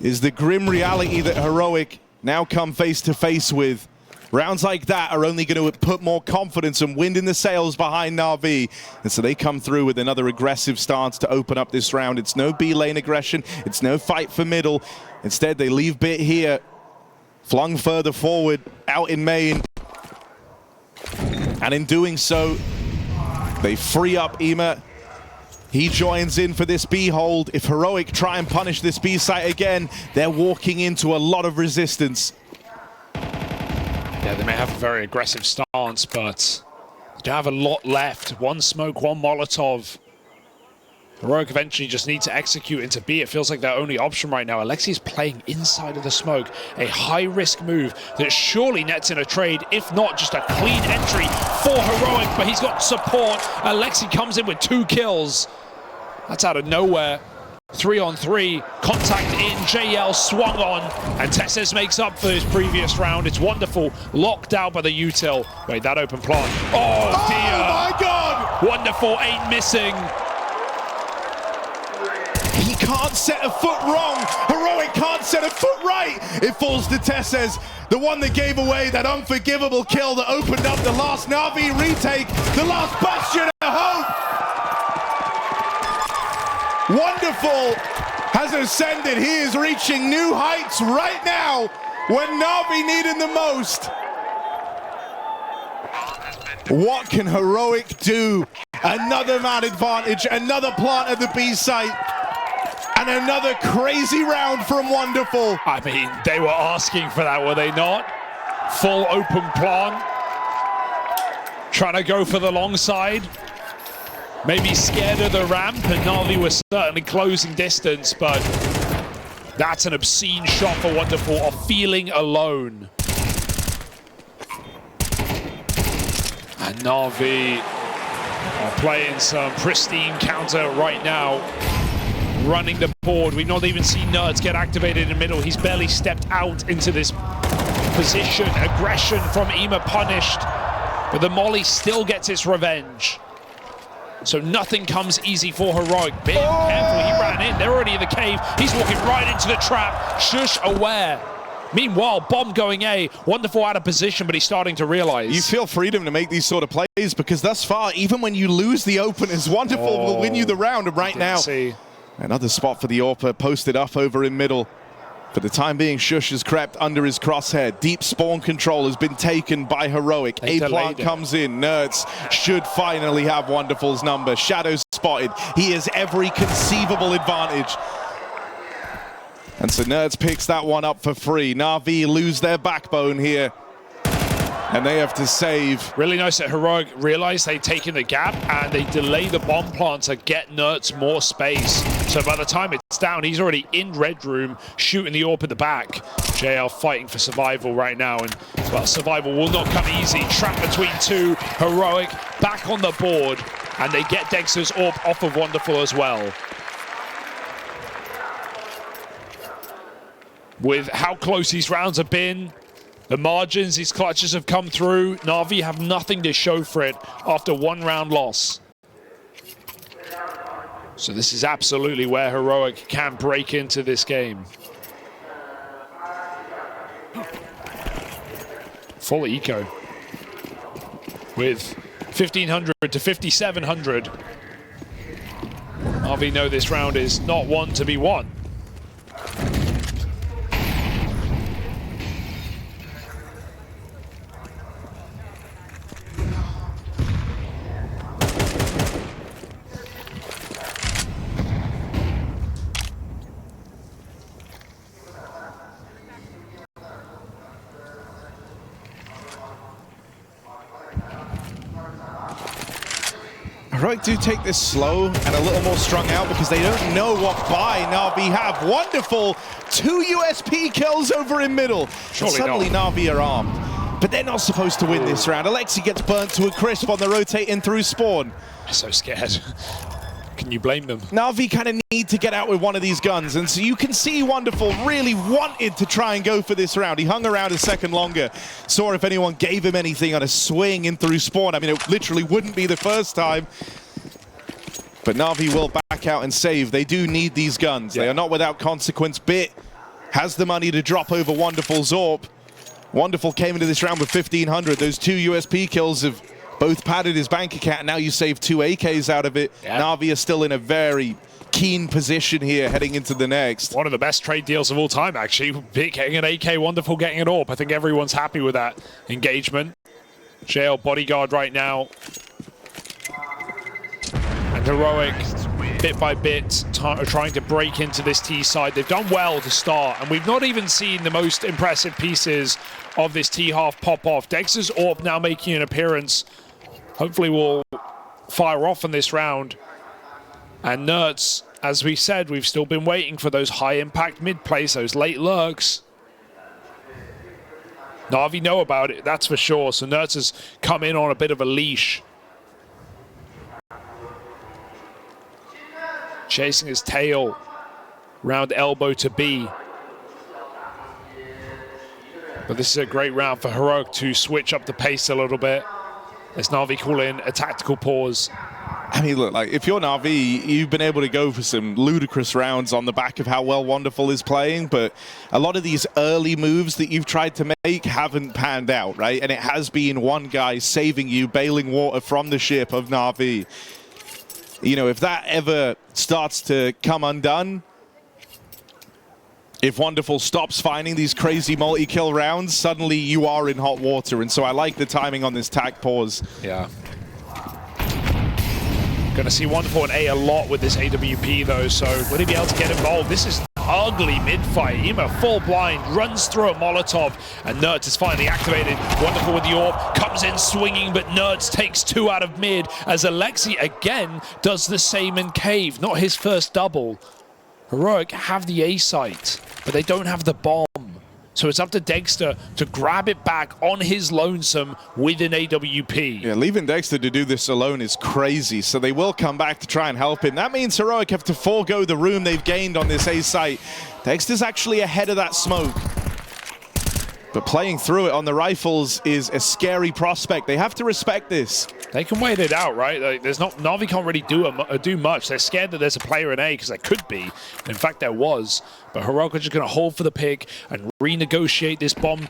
is the grim reality that Heroic now come face to face with. Rounds like that are only going to put more confidence and wind in the sails behind NAVI. And so they come through with another aggressive stance to open up this round. It's no B-lane aggression. It's no fight for middle. Instead, they leave Bit here, flung further forward, out in main. And in doing so, they free up Ema. He joins in for this B hold. If Heroic try and punish this B site again, they're walking into a lot of resistance. Yeah, they may have a very aggressive stance, but they don't have a lot left. One smoke, one Molotov. Heroic eventually just need to execute into B. It feels like their only option right now. Alexi's playing inside of the smoke. A high-risk move that surely nets in a trade, if not just a clean entry for Heroic, but he's got support. Alexi comes in with 2 kills. That's out of nowhere. 3-on-3, contact in, JL swung on, and Tesses makes up for his previous round. It's Wonderful, locked out by the util. Wait, that open plant. Oh dear! Oh my God! Wonderful ain't missing. He can't set a foot wrong. Heroic can't set a foot right. It falls to Tesses, the one that gave away that unforgivable kill that opened up the last NAVI retake, the last bastion of hope. Wonderful has ascended. He is reaching new heights right now when NAVI need him the most. What can Heroic do? Another man advantage, another plant at the B site. And another crazy round from Wonderful. I mean, they were asking for that, were they not? Full open plant. Trying to go for the long side. Maybe scared of the ramp, and NAVI was certainly closing distance, but that's an obscene shot for Wonderful of feeling alone. And NAVI are playing some pristine counter right now, running the board. We've not even seen Nerds get activated in the middle. He's barely stepped out into this position. Aggression from Ema punished, but the Molly still gets its revenge. So nothing comes easy for Heroic. Big, careful, he ran in. They're already in the cave. He's walking right into the trap. Shush aware. Meanwhile, bomb going A. Wonderful out of position, but he's starting to realize. You feel freedom to make these sort of plays, because thus far, even when you lose the openers, Wonderful will win you the round. And right now, another spot for the AWPer posted up over in middle. For the time being, Shush has crept under his crosshair. Deep spawn control has been taken by Heroic. A-Plant comes in. Nerds should finally have Wonderful's number. Shadows spotted. He has every conceivable advantage. And so Nerds picks that one up for free. NAVI lose their backbone here. And they have to save. Really nice that Heroic realized they'd taken the gap and they delay the bomb plant to get Nerds more space. So by the time it's down, he's already in red room, shooting the AWP at the back. JL fighting for survival right now, and well, survival will not come easy. Trap between two. Heroic back on the board, and they get Dexter's AWP off of Wonderful as well. With how close these rounds have been, the margins, these clutches have come through. NAVI have nothing to show for it after one round loss. So this is absolutely where Heroic can break into this game. Full eco. With 1,500 to 5,700. NAVI know this round is not one to be won. Heroic do take this slow and a little more strung out because they don't know what buy NAVI have. Wonderful 2 USP kills over in middle. Suddenly NAVI are armed, but they're not supposed to win this round. Alexi gets burnt to a crisp on the rotating through spawn. So scared. Can you blame them? NAVI kind of need to get out with one of these guns, and so you can see Wonderful really wanted to try and go for this round. He hung around a second longer, saw if anyone gave him anything on a swing in through spawn. I mean, it literally wouldn't be the first time. But NAVI will back out and save. They do need these guns. They are not without consequence. Bit has the money to drop over Wonderful's AWP. Wonderful came into this round with 1,500. Those 2 USP kills have both padded his bank account, and now you save 2 AKs out of it. NAVI are still in a very keen position here heading into the next. One of the best trade deals of all time, actually. Bit getting an AK, Wonderful getting an AWP. I think everyone's happy with that engagement. JL bodyguard right now. And Heroic, bit by bit, trying to break into this T side. They've done well to start, and we've not even seen the most impressive pieces of this T half pop off. Dexter's AWP now making an appearance. Hopefully will fire off in this round. And Nerds, as we said, we've still been waiting for those high impact mid plays, those late lurks. NAVI know about it, that's for sure. So Nerds has come in on a bit of a leash. Chasing his tail, round elbow to B. But this is a great round for Heroic to switch up the pace a little bit. As NAVI call in a tactical pause. I mean, look, like if you're NAVI, you've been able to go for some ludicrous rounds on the back of how well Wonderful is playing, but a lot of these early moves that you've tried to make haven't panned out, right? And it has been one guy saving you, bailing water from the ship of NAVI. You know, if that ever starts to come undone, if Wonderful stops finding these crazy multi-kill rounds, suddenly you are in hot water. And so I like the timing on this tac pause. Yeah. Gonna see Wonderful and A a lot with this AWP though, so will he be able to get involved? This is ugly mid-fight. Ema full blind, runs through a Molotov, and Nerds is finally activated. Wonderful with the AWP, comes in swinging, but Nerds takes 2 out of mid, as Alexi again does the same in Cave. Not his first double. Heroic have the A site, but they don't have the bomb. So it's up to Dexter to grab it back on his lonesome with an AWP. Yeah, leaving Dexter to do this alone is crazy, so they will come back to try and help him. That means Heroic have to forego the room they've gained on this A site. Dexter's actually ahead of that smoke. But playing through it on the rifles is a scary prospect. They have to respect this. They can wait it out, right? Like, there's not Navi can't really do much. They're scared that there's a player in A because there could be. In fact, there was. But Heroic are just going to hold for the pick and renegotiate this bomb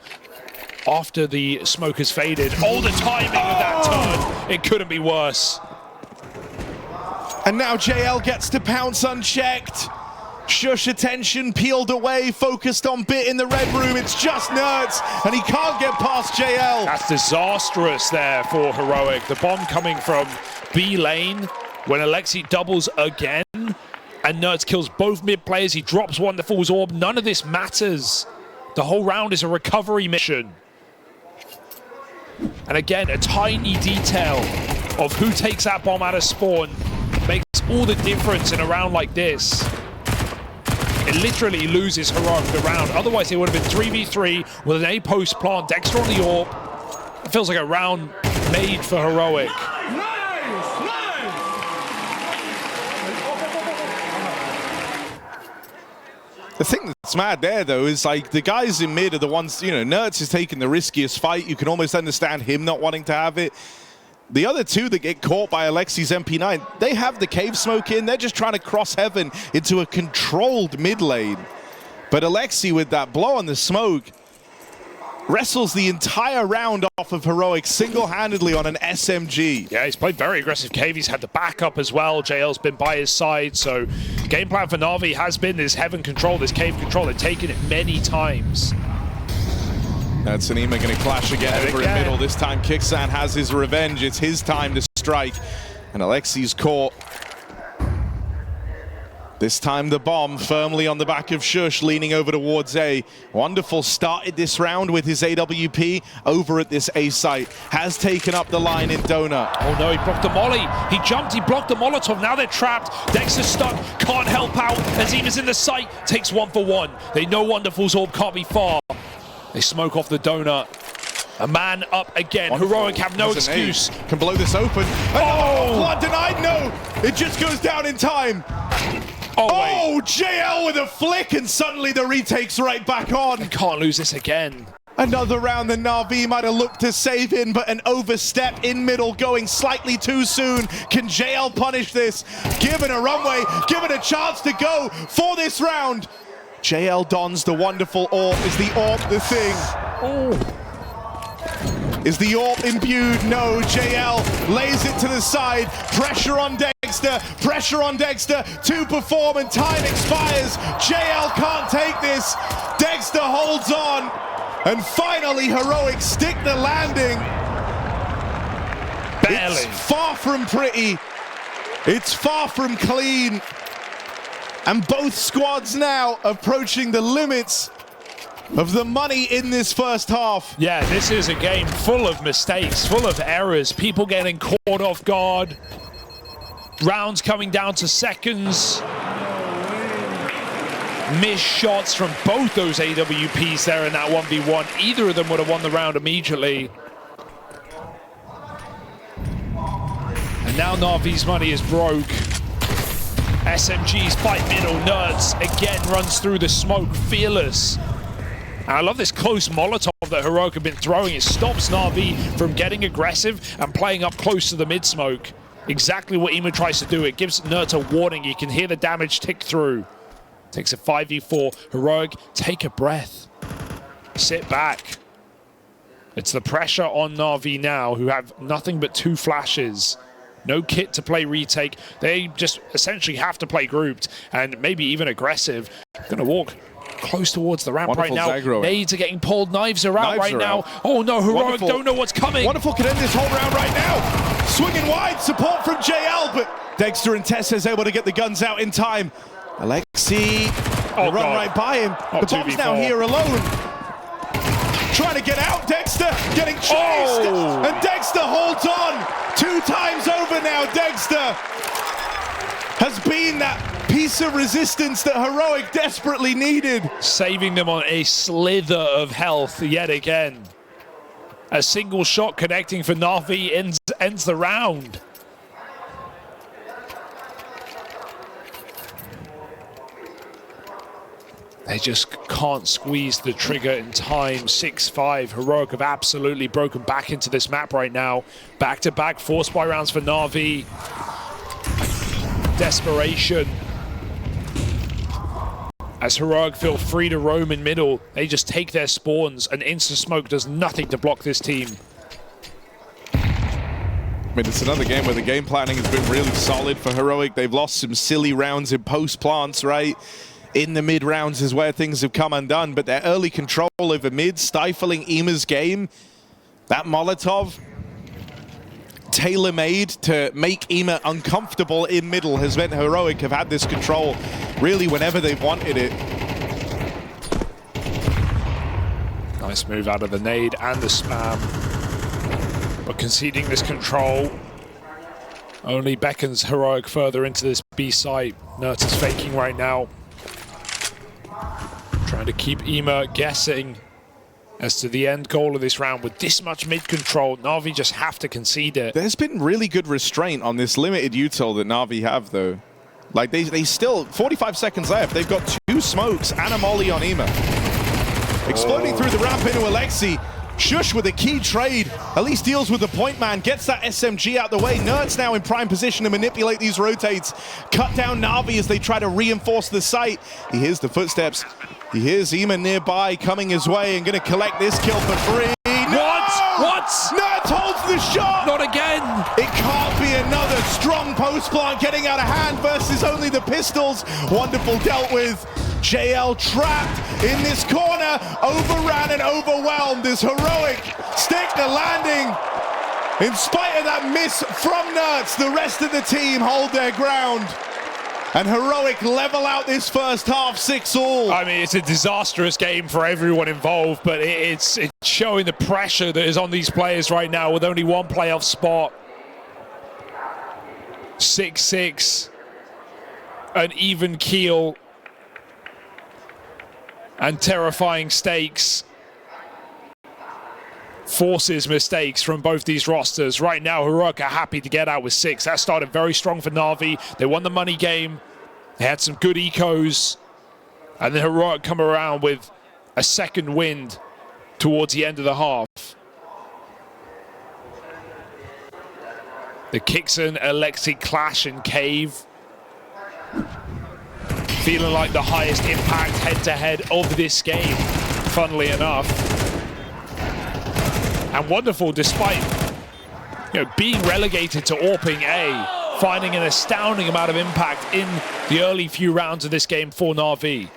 after the smoke has faded. Oh, the timing of that turn! It couldn't be worse. And now JL gets to pounce unchecked. Shush attention peeled away, focused on Bit in the red room. It's just Nerds, and he can't get past JL. That's disastrous there for Heroic. The bomb coming from B lane when Alexi doubles again, and Nerds kills both mid players. He drops Wonderful's orb. None of this matters. The whole round is a recovery mission. And again, a tiny detail of who takes that bomb out of spawn makes all the difference in a round like this. It literally loses Heroic the round. Otherwise, it would have been 3v3 with an A post plant, Dexter on the AWP. It feels like a round made for Heroic. The thing that's mad there, though, is like the guys in mid are the ones, you know, Nerds is taking the riskiest fight. You can almost understand him not wanting to have it. The other two that get caught by Alexi's MP9, they have the cave smoke in. They're just trying to cross heaven into a controlled mid lane. But Alexi, with that blow on the smoke, wrestles the entire round off of Heroic single-handedly on an SMG. Yeah, he's played very aggressive cave. He's had the backup as well. JL's been by his side. So the game plan for Navi has been this heaven control, this cave control. They've taken it many times. That's an Ema going to clash again over in middle. This time Kicksan has his revenge. It's his time to strike. And Alexi's caught. This time the bomb firmly on the back of Shush, leaning over towards A. Wonderful started this round with his AWP over at this A site. Has taken up the line in Donut. Oh no, he blocked the molly. He jumped, he blocked the Molotov. Now they're trapped. Dexter's stuck, can't help out. As Ema's in the site, takes 1 for 1. They know Wonderful's orb can't be far. They smoke off the Donut. A man up again. Wonderful. Heroic have no excuse. Can blow this open. Oh, blood denied. No, it just goes down in time. Oh, JL with a flick, and suddenly the retake's right back on. They can't lose this again. Another round that Navi might have looked to save in, but an overstep in middle going slightly too soon. Can JL punish this? Given a runway, given a chance to go for this round. JL dons the Wonderful AWP. Is the AWP the thing? Oh. Is the AWP imbued? No, JL lays it to the side. Pressure on Dexter to perform, and time expires. JL can't take this. Dexter holds on, and finally Heroic stick the landing. Barely. It's far from pretty. It's far from clean. And both squads now approaching the limits of the money in this first half. Yeah, this is a game full of mistakes, full of errors, people getting caught off guard, rounds coming down to seconds, missed shots from both those AWPs there in that 1v1. Either of them would have won the round immediately. And now Navi's money is broke. SMGs fight middle. Nerds again runs through the smoke, fearless. And I love this close Molotov that Heroic have been throwing. It stops Navi from getting aggressive and playing up close to the mid smoke. Exactly what Ema tries to do. It gives Nerds a warning. You can hear the damage tick through. Takes a 5v4. Heroic, take a breath. Sit back. It's the pressure on Navi now, who have nothing but 2 flashes. No kit to play retake. They just essentially have to play grouped and maybe even aggressive. Gonna walk close towards the ramp right now. Nades are getting pulled. Knives are out right now. Oh no, Heroic don't know what's coming. Wonderful can end this whole round right now. Swinging wide, support from JL, but Dexter and Tessa's able to get the guns out in time. Alexi run right by him. The bomb's now here alone. Trying to get out, Dexter getting chased, and Dexter holds on. 2 times over now, Dexter has been that piece of resistance that Heroic desperately needed. Saving them on a slither of health yet again. A single shot connecting for NAVI ends the round. They just can't squeeze the trigger in time. 6-5. Heroic have absolutely broken back into this map right now. Back-to-back force buy rounds for NAVI. Desperation. As Heroic feel free to roam in middle, they just take their spawns, and insta-smoke does nothing to block this team. I mean, it's another game where the game planning has been really solid for Heroic. They've lost some silly rounds in post-plants, right? In the mid rounds is where things have come undone, but their early control over mid, stifling Ema's game, that Molotov, tailor-made to make Ema uncomfortable in middle, has meant Heroic have had this control really whenever they've wanted it. Nice move out of the nade and the spam, but conceding this control only beckons Heroic further into this B site. Nert is faking right now, trying to keep Ema guessing as to the end goal of this round. With this much mid control, NAVI just have to concede it. There's been really good restraint on this limited util that NAVI have, though. Like, they still, 45 seconds left, they've got 2 smokes and a molly on Ema. Exploding through the ramp into Alexi. Shush with a key trade, at least deals with the point man, gets that SMG out the way. Nert's now in prime position to manipulate these rotates. Cut down NAVI as they try to reinforce the site. He hears the footsteps. He hears Ema nearby coming his way and going to collect this kill for free. What? Nert holds the shot! Not again! It can't be another strong post plant getting out of hand versus only the pistols. Wonderful dealt with. JL trapped in this corner, overran and overwhelmed as Heroic stick the landing. In spite of that miss from Nertz, the rest of the team hold their ground. And Heroic level out this first half 6-all. I mean, it's a disastrous game for everyone involved, but it's showing the pressure that is on these players right now with only one playoff spot. 6-6, an even keel, and terrifying stakes. Forces mistakes from both these rosters. Right now, Heroic are happy to get out with 6. That started very strong for NAVI. They won the money game. They had some good ecos. And then Heroic come around with a second wind towards the end of the half. The Kixon Alexi clash in Cave. Feeling like the highest impact head-to-head of this game, funnily enough. And wonderful, despite being relegated to AWPing A, finding an astounding amount of impact in the early few rounds of this game for NAVI.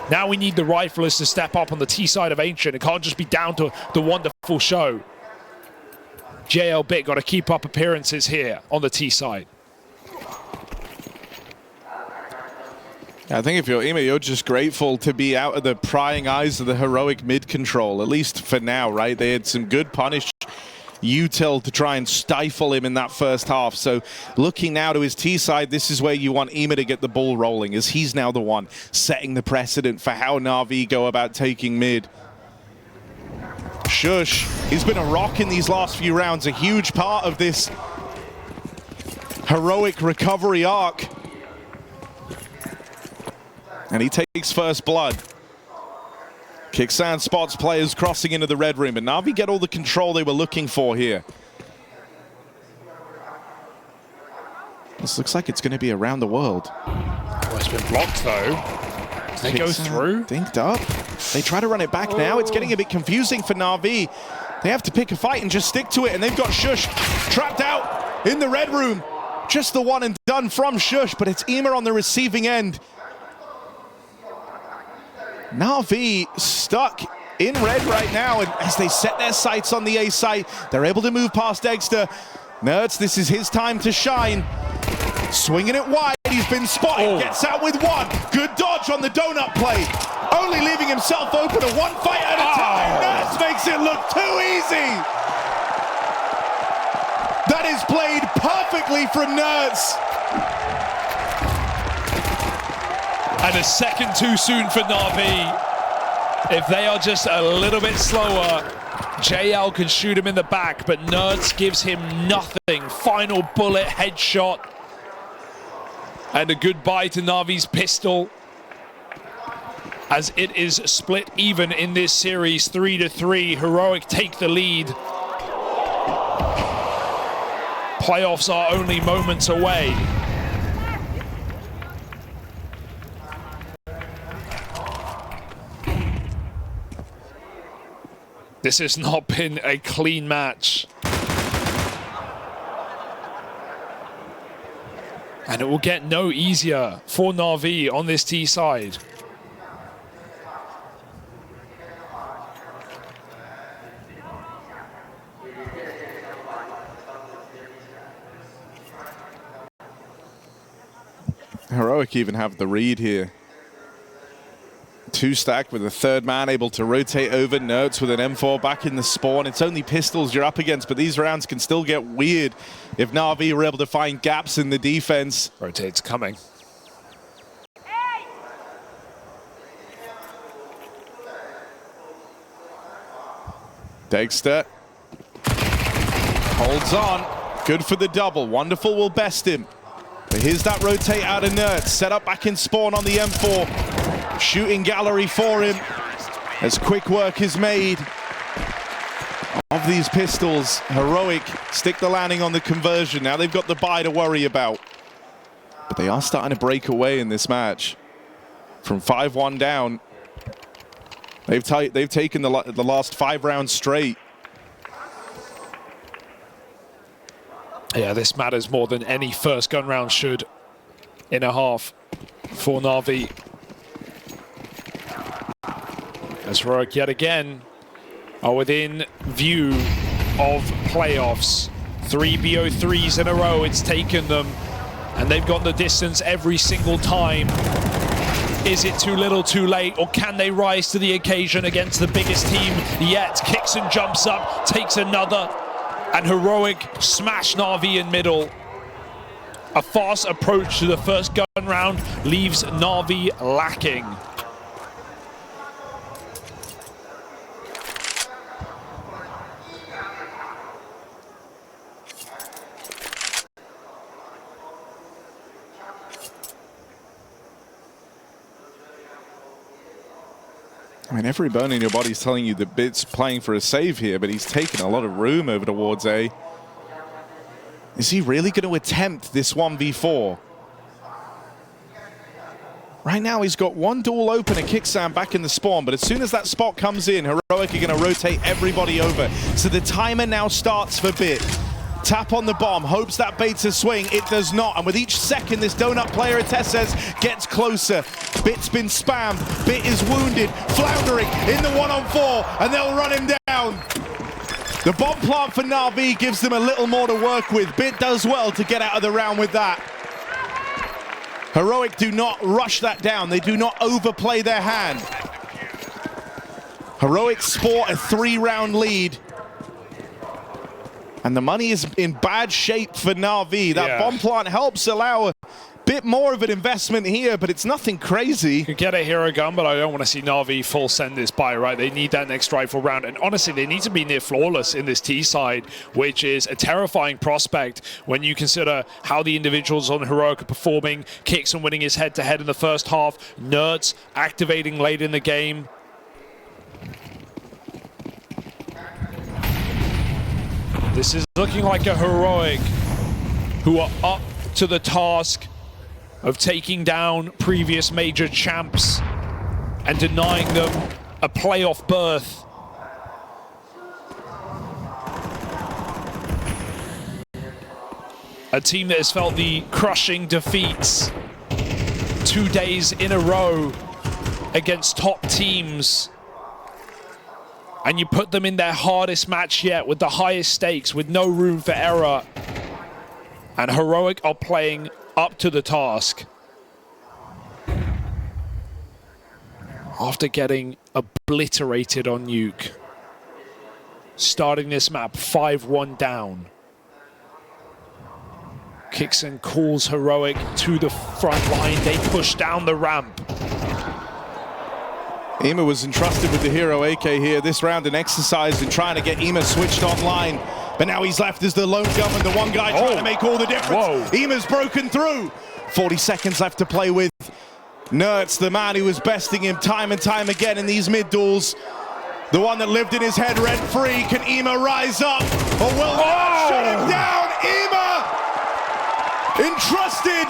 Now we need the riflers to step up on the T side of Ancient. It can't just be down to the wonderful show. JL Bit got to keep up appearances here on the T side. I think if you're Ema, you're just grateful to be out of the prying eyes of the Heroic mid control, at least for now, right? They had some good punish util to try and stifle him in that first half. So looking now to his T side, this is where you want Ema to get the ball rolling, as he's now the one setting the precedent for how NAVI go about taking mid. Shush, he's been a rock in these last few rounds, a huge part of this Heroic recovery arc. And he takes first blood. Kixan spots players crossing into the red room, and NAVI get all the control they were looking for here. This looks like it's going to be around the world. Well, it's been blocked, though. They go through. Dinked up. They try to run it back now. It's getting a bit confusing for NAVI. They have to pick a fight and just stick to it, and they've got Shush trapped out in the red room. Just the one and done from Shush, but it's Ema on the receiving end. NAVI stuck in red right now, and as they set their sights on the A site, they're able to move past Dexter. Nerds, this is his time to shine. Swinging it wide, he's been spotted, gets out with one. Good dodge on the donut play. Only leaving himself open a one fight at a time. Nerds makes it look too easy. That is played perfectly from Nerds. And a second too soon for NAVI. If they are just a little bit slower, JL can shoot him in the back, but Nerds gives him nothing. Final bullet headshot. And a goodbye to NAVI's pistol, as it is split even in this series, 3-3. Heroic take the lead. Playoffs are only moments away. This has not been a clean match. And it will get no easier for NAVI on this T side. Heroic even have the read here. Two stack with a third man able to rotate over. Nerds with an M4 back in the spawn. It's only pistols you're up against, but these rounds can still get weird if NAVI are able to find gaps in the defense. Rotate's coming. Dexter holds on. Good for the double. Wonderful will best him. But here's that rotate out of Nerds. Set up back in spawn on the M4. Shooting gallery for him as quick work is made of these pistols. Heroic stick the landing on the conversion. Now they've got the buy to worry about. But they are starting to break away in this match. From 5-1 down, they've taken the last 5 rounds straight. Yeah, this matters more than any first gun round should in a half for NAVI. As Heroic yet again are within view of playoffs. 3 BO3s in a row, it's taken them, and they've gone the distance every single time. Is it too little, too late, or can they rise to the occasion against the biggest team yet? Kicks and jumps up, takes another, and Heroic smash NAVI in middle. A fast approach to the first gun round leaves NAVI lacking. I mean, every bone in your body is telling you that Bit's playing for a save here, but he's taken a lot of room over towards A. Is he really going to attempt this 1v4? Right now, he's got one duel open and Kicksam back in the spawn, but as soon as that spot comes in, Heroic are going to rotate everybody over. So the timer now starts for Bit. Tap on the bomb, hopes that baits a swing. It does not, and with each second this donut player, Atess says, gets closer. Bit's been spammed, Bit is wounded, floundering in the 1-on-4, and they'll run him down. The bomb plant for NAVI gives them a little more to work with. Bit does well to get out of the round with that. Heroic do not rush that down. They do not overplay their hand. Heroic sport a 3-round lead. And the money is in bad shape for NAVI. That bomb plant helps allow a bit more of an investment here, but it's nothing crazy. You could get a hero gun, but I don't want to see NAVI full send this by, right? They need that next rifle round. And honestly, they need to be near flawless in this T side, which is a terrifying prospect when you consider how the individuals on Heroic are performing. Kicks winning his head-to-head in the first half. Nerds activating late in the game. This is looking like a Heroic who are up to the task of taking down previous major champs and denying them a playoff berth. A team that has felt the crushing defeats 2 days in a row against top teams. and you put them in their hardest match yet with the highest stakes, with no room for error. And Heroic are playing up to the task. After getting obliterated on Nuke. Starting this map 5-1 down. Kixen calls Heroic to the front line. They push down the ramp. Ema was entrusted with the hero AK here this round, an exercise in trying to get Ema switched online. But now he's left as the lone gunman, the one guy trying to make all the difference. Ema's broken through. 40 seconds left to play with. Nertz, the man who was besting him time and time again in these mid duels. The one that lived in his head rent-free. Can Ema rise up? Or will Nertz shut him down? Ema entrusted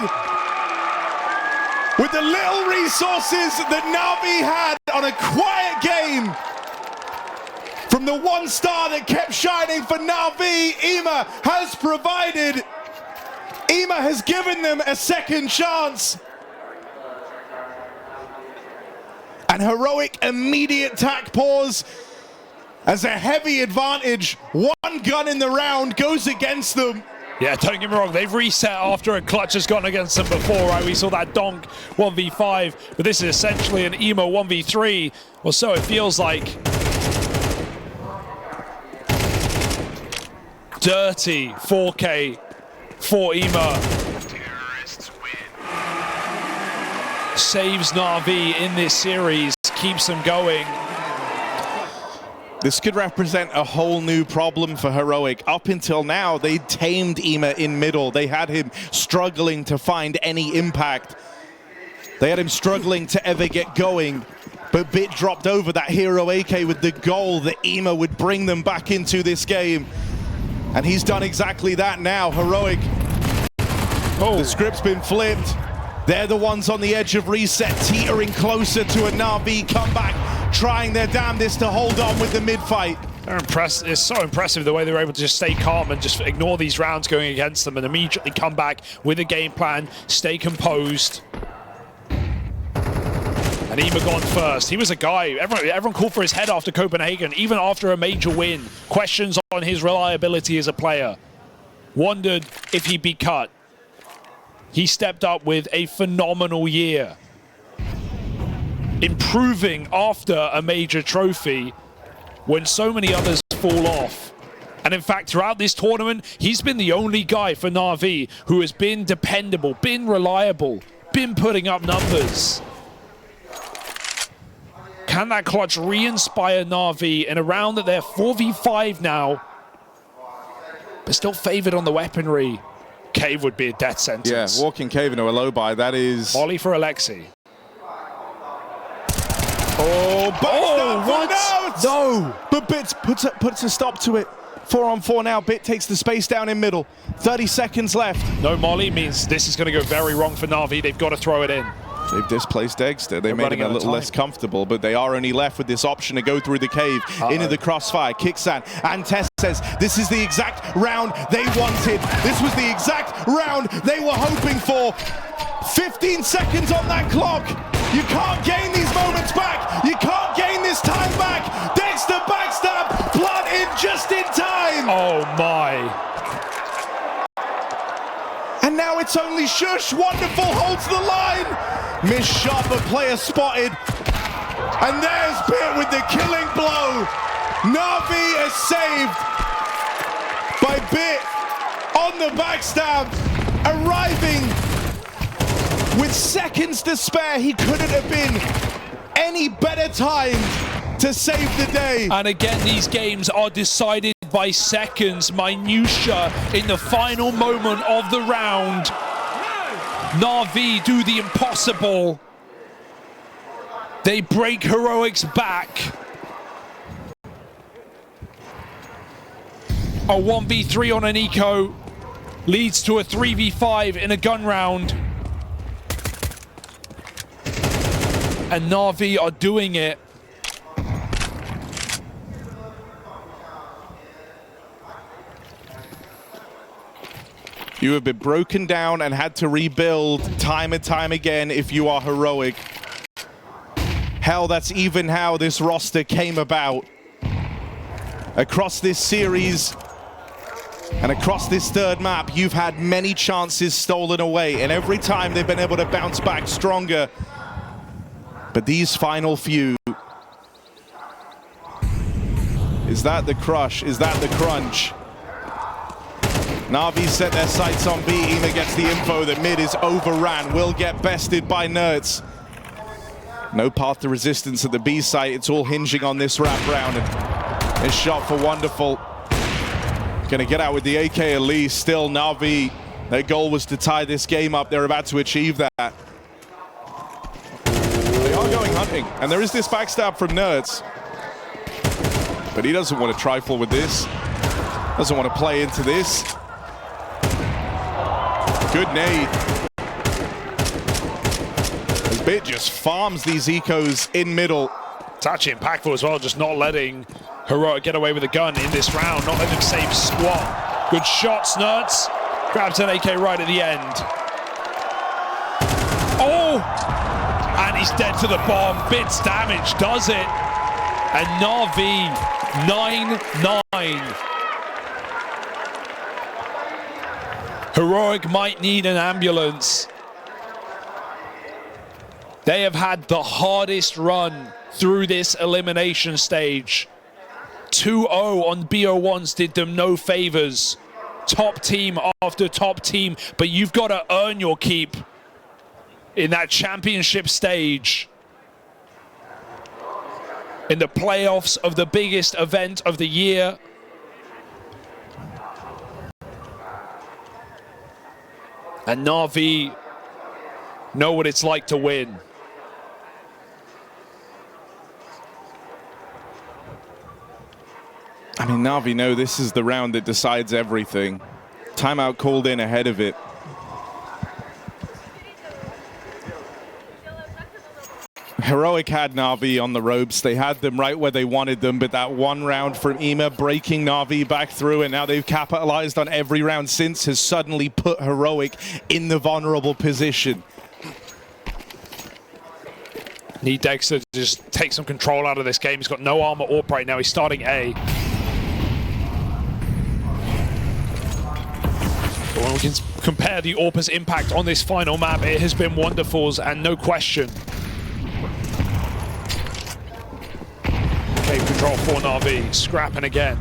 with the little resources that Navi had on a quiet game. From the one star that kept shining for Navi, Ema has provided. Ema has given them a second chance. And Heroic immediate tack pause as a heavy advantage. One gun in the round goes against them. Yeah, don't get me wrong, they've reset after a clutch has gone against them before, right? We saw that Donk 1v5, but this is essentially an Emo 1v3, or so it feels like. Dirty 4K for Ema. Saves Na'Vi in this series, keeps them going. This could represent a whole new problem for Heroic. Up until now, they tamed Ema in middle. They had him struggling to find any impact. They had him struggling to ever get going. But Bit dropped over that hero AK with the goal that Ema would bring them back into this game. And he's done exactly that now. Heroic, the script's been flipped. They're the ones on the edge of reset, teetering closer to a Na'Vi comeback, trying their damnedest to hold on with the mid-fight. They're impressed. It's so impressive the way they were able to just stay calm and just ignore these rounds going against them and immediately come back with a game plan, stay composed. And Ema gone first. He was a guy, everyone called for his head after Copenhagen, even after a major win. Questions on his reliability as a player. Wondered if he'd be cut. He stepped up with a phenomenal year. Improving after a major trophy when so many others fall off. And in fact, throughout this tournament, he's been the only guy for Na'Vi who has been dependable, been reliable, been putting up numbers. Can that clutch re-inspire Na'Vi in a round that they're 4v5 now, but still favored on the weaponry? Cave would be a death sentence. Yeah, walking cave into a low buy, that is... Molly for Alexi. Oh, what? No! But Bit puts a stop to it. 4-on-4 now. Bit takes the space down in middle. 30 seconds left. No Molly means this is going to go very wrong for Na'Vi. They've got to throw it in. They've displaced Dexter. They made him a little less comfortable, but they are only left with this option to go through the cave into the crossfire. Kixan and Tess says this is the exact round they wanted. This was the exact round they were hoping for. 15 seconds on that clock. You can't gain these moments back. You can't gain this time back. Dexter backstab, blood in just in time. Oh my. And now it's only Shush. Wonderful holds the line. Miss shot, but player spotted. And there's Bit with the killing blow. Na'Vi is saved by Bit on the backstab, arriving with seconds to spare. He couldn't have been any better timed to save the day. And again, these games are decided by seconds, minutia in the final moment of the round. Na'Vi do the impossible. They break Heroic's back. A 1v3 on an eco leads to a 3v5 in a gun round. And Na'Vi are doing it. You have been broken down and had to rebuild time and time again if you are Heroic. Hell, that's even how this roster came about. across this series and across this third map, you've had many chances stolen away, and every time they've been able to bounce back stronger. But these final few, is that the crush? Is that the crunch? NAVI set their sights on B. Ema gets the info that mid is overran, will get bested by Nerds. No path to resistance at the B site. It's all hinging on this wrap round. And this shot for Wonderful. Gonna get out with the AK at least. Still, NAVI, their goal was to tie this game up. They're about to achieve that. They are going hunting. And there is this backstab from Nerds. But he doesn't want to trifle with this. Doesn't want to play into this. Good nade. As Bit just farms these ecos in middle. It's actually impactful as well, just not letting Heroic get away with a gun in this round, not letting him save squat. Good shots, Nerds. Grabs an AK right at the end. Oh! And he's dead to the bomb. Bit's damage does it. And NAVI 9-9. Heroic might need an ambulance. They have had the hardest run through this elimination stage. 2-0 on BO1s did them no favors. Top team after top team, but you've got to earn your keep in that championship stage. In the playoffs of the biggest event of the year. And NAVI know what it's like to win. I mean, NAVI know this is the round that decides everything. Timeout called in ahead of it. Heroic had NAVI on the ropes. They had them right where they wanted them, but that one round from Ema breaking NAVI back through, and now they've capitalized on every round since, has suddenly put Heroic in the vulnerable position. Need Dexter to just take some control out of this game. He's got no armor AWP right now. He's starting A. But when we can compare the AWP's impact on this final map, it has been Wonderful's, and no question. Cave control for NAVI, scrapping again.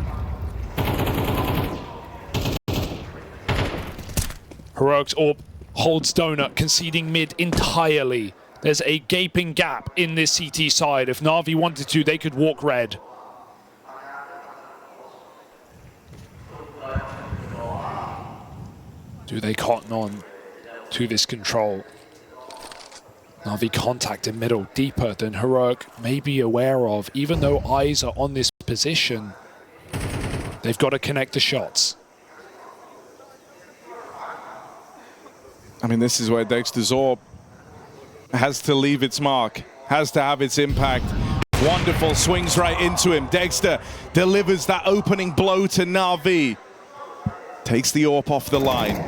Heroic's AWP holds donut, conceding mid entirely. There's a gaping gap in this CT side. If NAVI wanted to, they could walk red. Do they cotton on to this control? NAVI contact in middle, deeper than Heroic may be aware of. Even though eyes are on this position, they've got to connect the shots. I mean, this is where Dexter's AWP has to leave its mark, has to have its impact. Wonderful swings right into him. Dexter delivers that opening blow to NAVI. Takes the AWP off the line.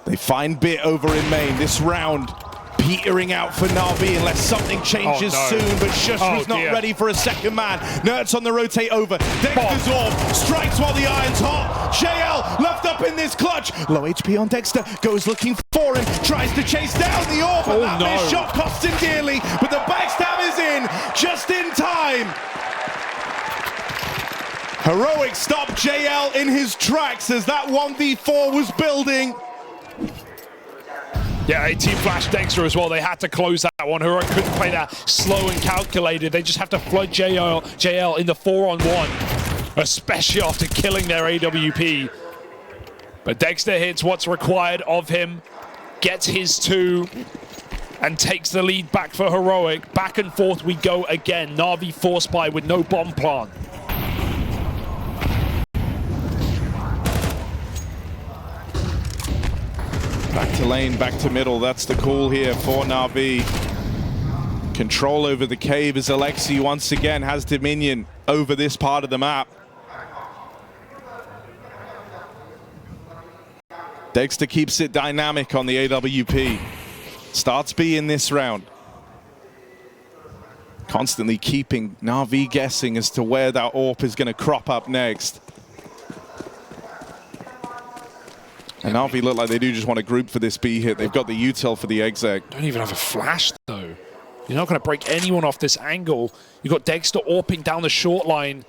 They find Bit over in main. This round petering out for NAVI unless something changes soon, but Shush was not ready for a second man. Nerds on the rotate over. Dexter's AWP strikes while the iron's hot. JL left up in this clutch. Low HP on Dexter, goes looking for him, tries to chase down the AWP, but that missed shot costs him dearly, but the backstab is in, just in time. Heroic stopped JL in his tracks as that 1v4 was building. Yeah, a team flash Dexter as well. They had to close that one. Heroic couldn't play that slow and calculated. They just have to flood JL in the 4-on-1, especially after killing their AWP. But Dexter hits what's required of him, gets his 2, and takes the lead back for Heroic. Back and forth we go again. NAVI force buy with no bomb plant. Back to lane, back to middle. That's the call here for NAVI. Control over the cave as Alexi once again has dominion over this part of the map. Dexter keeps it dynamic on the AWP. Starts B in this round. constantly keeping NAVI guessing as to where that AWP is going to crop up next. And NAVI look like they do just want to group for this B hit. They've got the util for the exec. Don't even have a flash, though. You're not going to break anyone off this angle. You've got Dexter AWPing down the short line.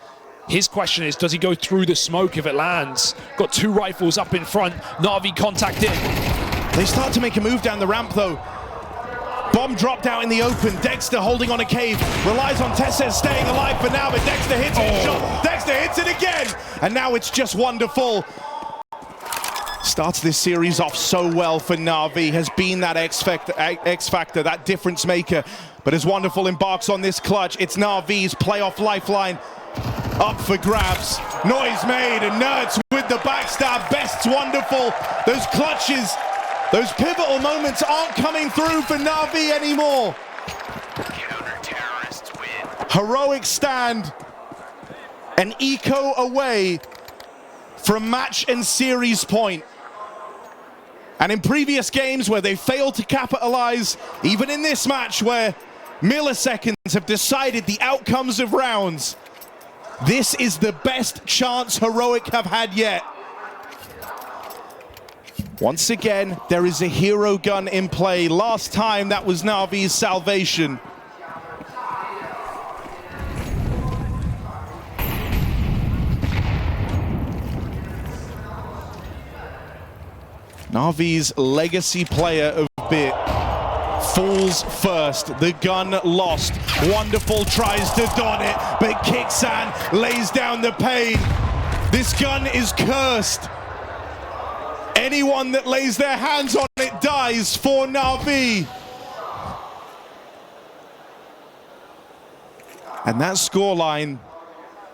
His question is, does he go through the smoke if it lands? Got 2 rifles up in front. NAVI contact in. They start to make a move down the ramp, though. Bomb dropped out in the open. Dexter holding on a cave. Relies on Tesses staying alive for now, but Dexter hits it. Shot. Dexter hits it again. And now it's just wonderful. Starts this series off so well for NAVI. Has been that X factor, that difference maker. But as Wonderful embarks on this clutch, it's NAVI's playoff lifeline up for grabs. Noise made, and Nerds with the backstab. Best's Wonderful. Those clutches, those pivotal moments aren't coming through for NAVI anymore. Counter-terrorists win. Heroic stand an eco away from match and series point. And in previous games where they failed to capitalize, even in this match where milliseconds have decided the outcomes of rounds, this is the best chance Heroic have had yet. Once again, there is a hero gun in play. Last time, that was NAVI's salvation. NAVI's legacy player of bit falls first. The gun lost. Wonderful tries to don it, but Kixan lays down the pain. This gun is cursed. Anyone that lays their hands on it dies for NAVI. And that scoreline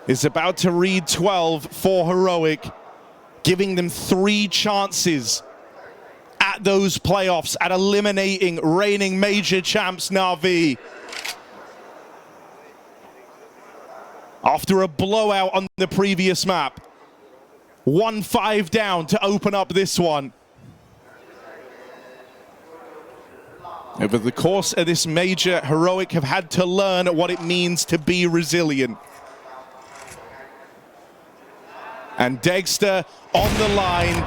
is about to read 12 for Heroic, giving them 3 chances at those playoffs, at eliminating reigning major champs NAVI. After a blowout on the previous map, 1-5 down to open up this one. Over the course of this major, Heroic have had to learn what it means to be resilient. And Dexter on the line.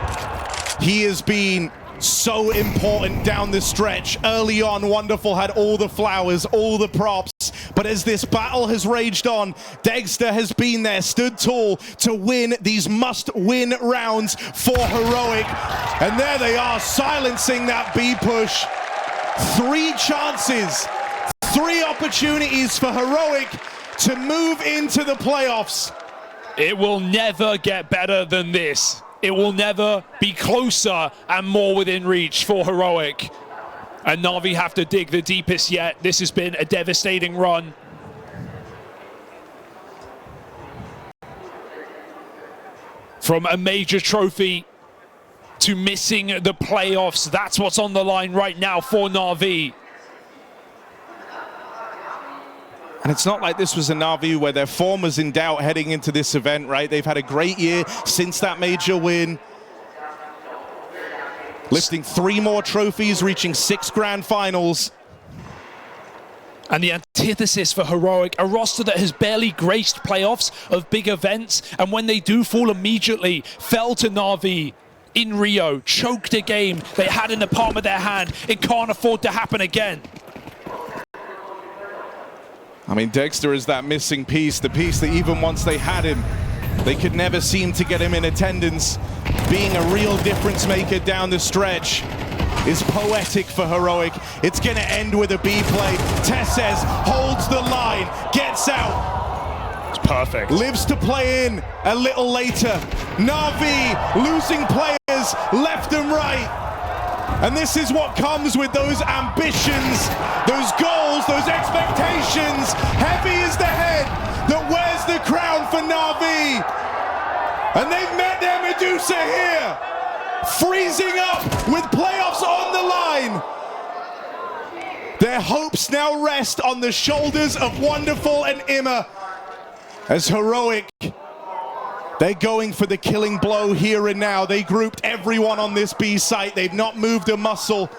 He has been so important down the stretch. Early on, Wonderful had all the flowers, all the props. But as this battle has raged on, Dexter has been there, stood tall to win these must-win rounds for Heroic. And there they are, silencing that B push. 3 chances, 3 opportunities for Heroic to move into the playoffs. It will never get better than this. It will never be closer and more within reach for Heroic. And NAVI have to dig the deepest yet. This has been a devastating run. From a major trophy to missing the playoffs, that's what's on the line right now for NAVI. And it's not like this was a NAVI where their form was in doubt heading into this event, right? They've had a great year since that major win. Lifting 3 more trophies, reaching 6 grand finals. And the antithesis for Heroic, a roster that has barely graced playoffs of big events, and when they do fall immediately, fell to NAVI in Rio, choked a game they had in the palm of their hand. It can't afford to happen again. I mean, Dexter is that missing piece, the piece that even once they had him, they could never seem to get him in attendance. Being a real difference maker down the stretch is poetic for Heroic. It's gonna end with a B play. Tesses holds the line, gets out. It's perfect. Lives to play in a little later. NAVI losing players left and right. And this is what comes with those ambitions, those goals, those expectations. Heavy is the head that wears the crown for NAVI. And they've met their Medusa here, freezing up with playoffs on the line. Their hopes now rest on the shoulders of Wonderful and Imma. As Heroic, they're going for the killing blow here and now. They grouped everyone on this B site. They've not moved a muscle.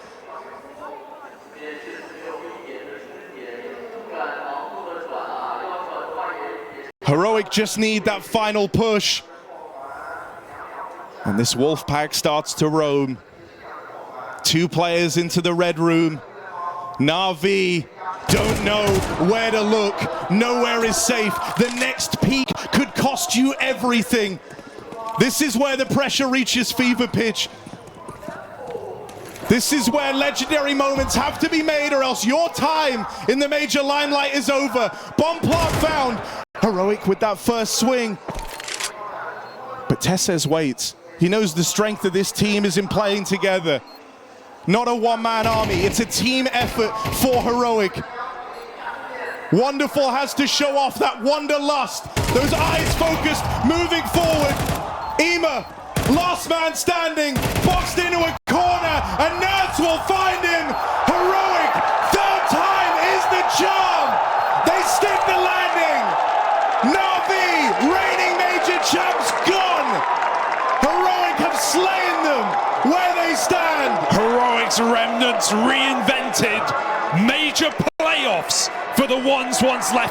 Heroic just need that final push. And this wolf pack starts to roam. 2 players into the red room. NAVI don't know where to look. Nowhere is safe. The next peak could cost you everything. This is where the pressure reaches fever pitch. This is where legendary moments have to be made, or else your time in the major limelight is over. Bomb plant found. Heroic with that first swing. But Tessez waits. He knows the strength of this team is in playing together. Not a one-man army, it's a team effort for Heroic. Wonderful has to show off that wanderlust. Those eyes focused, moving forward. Ema, last man standing, boxed into a corner, and Nerds will find him. Heroic, third time is the charm. They stick the landing. NAVI, reigning major champs, gone. Heroic have slain them where they stand. Heroic's remnants reinvented. Major playoffs for the ones once left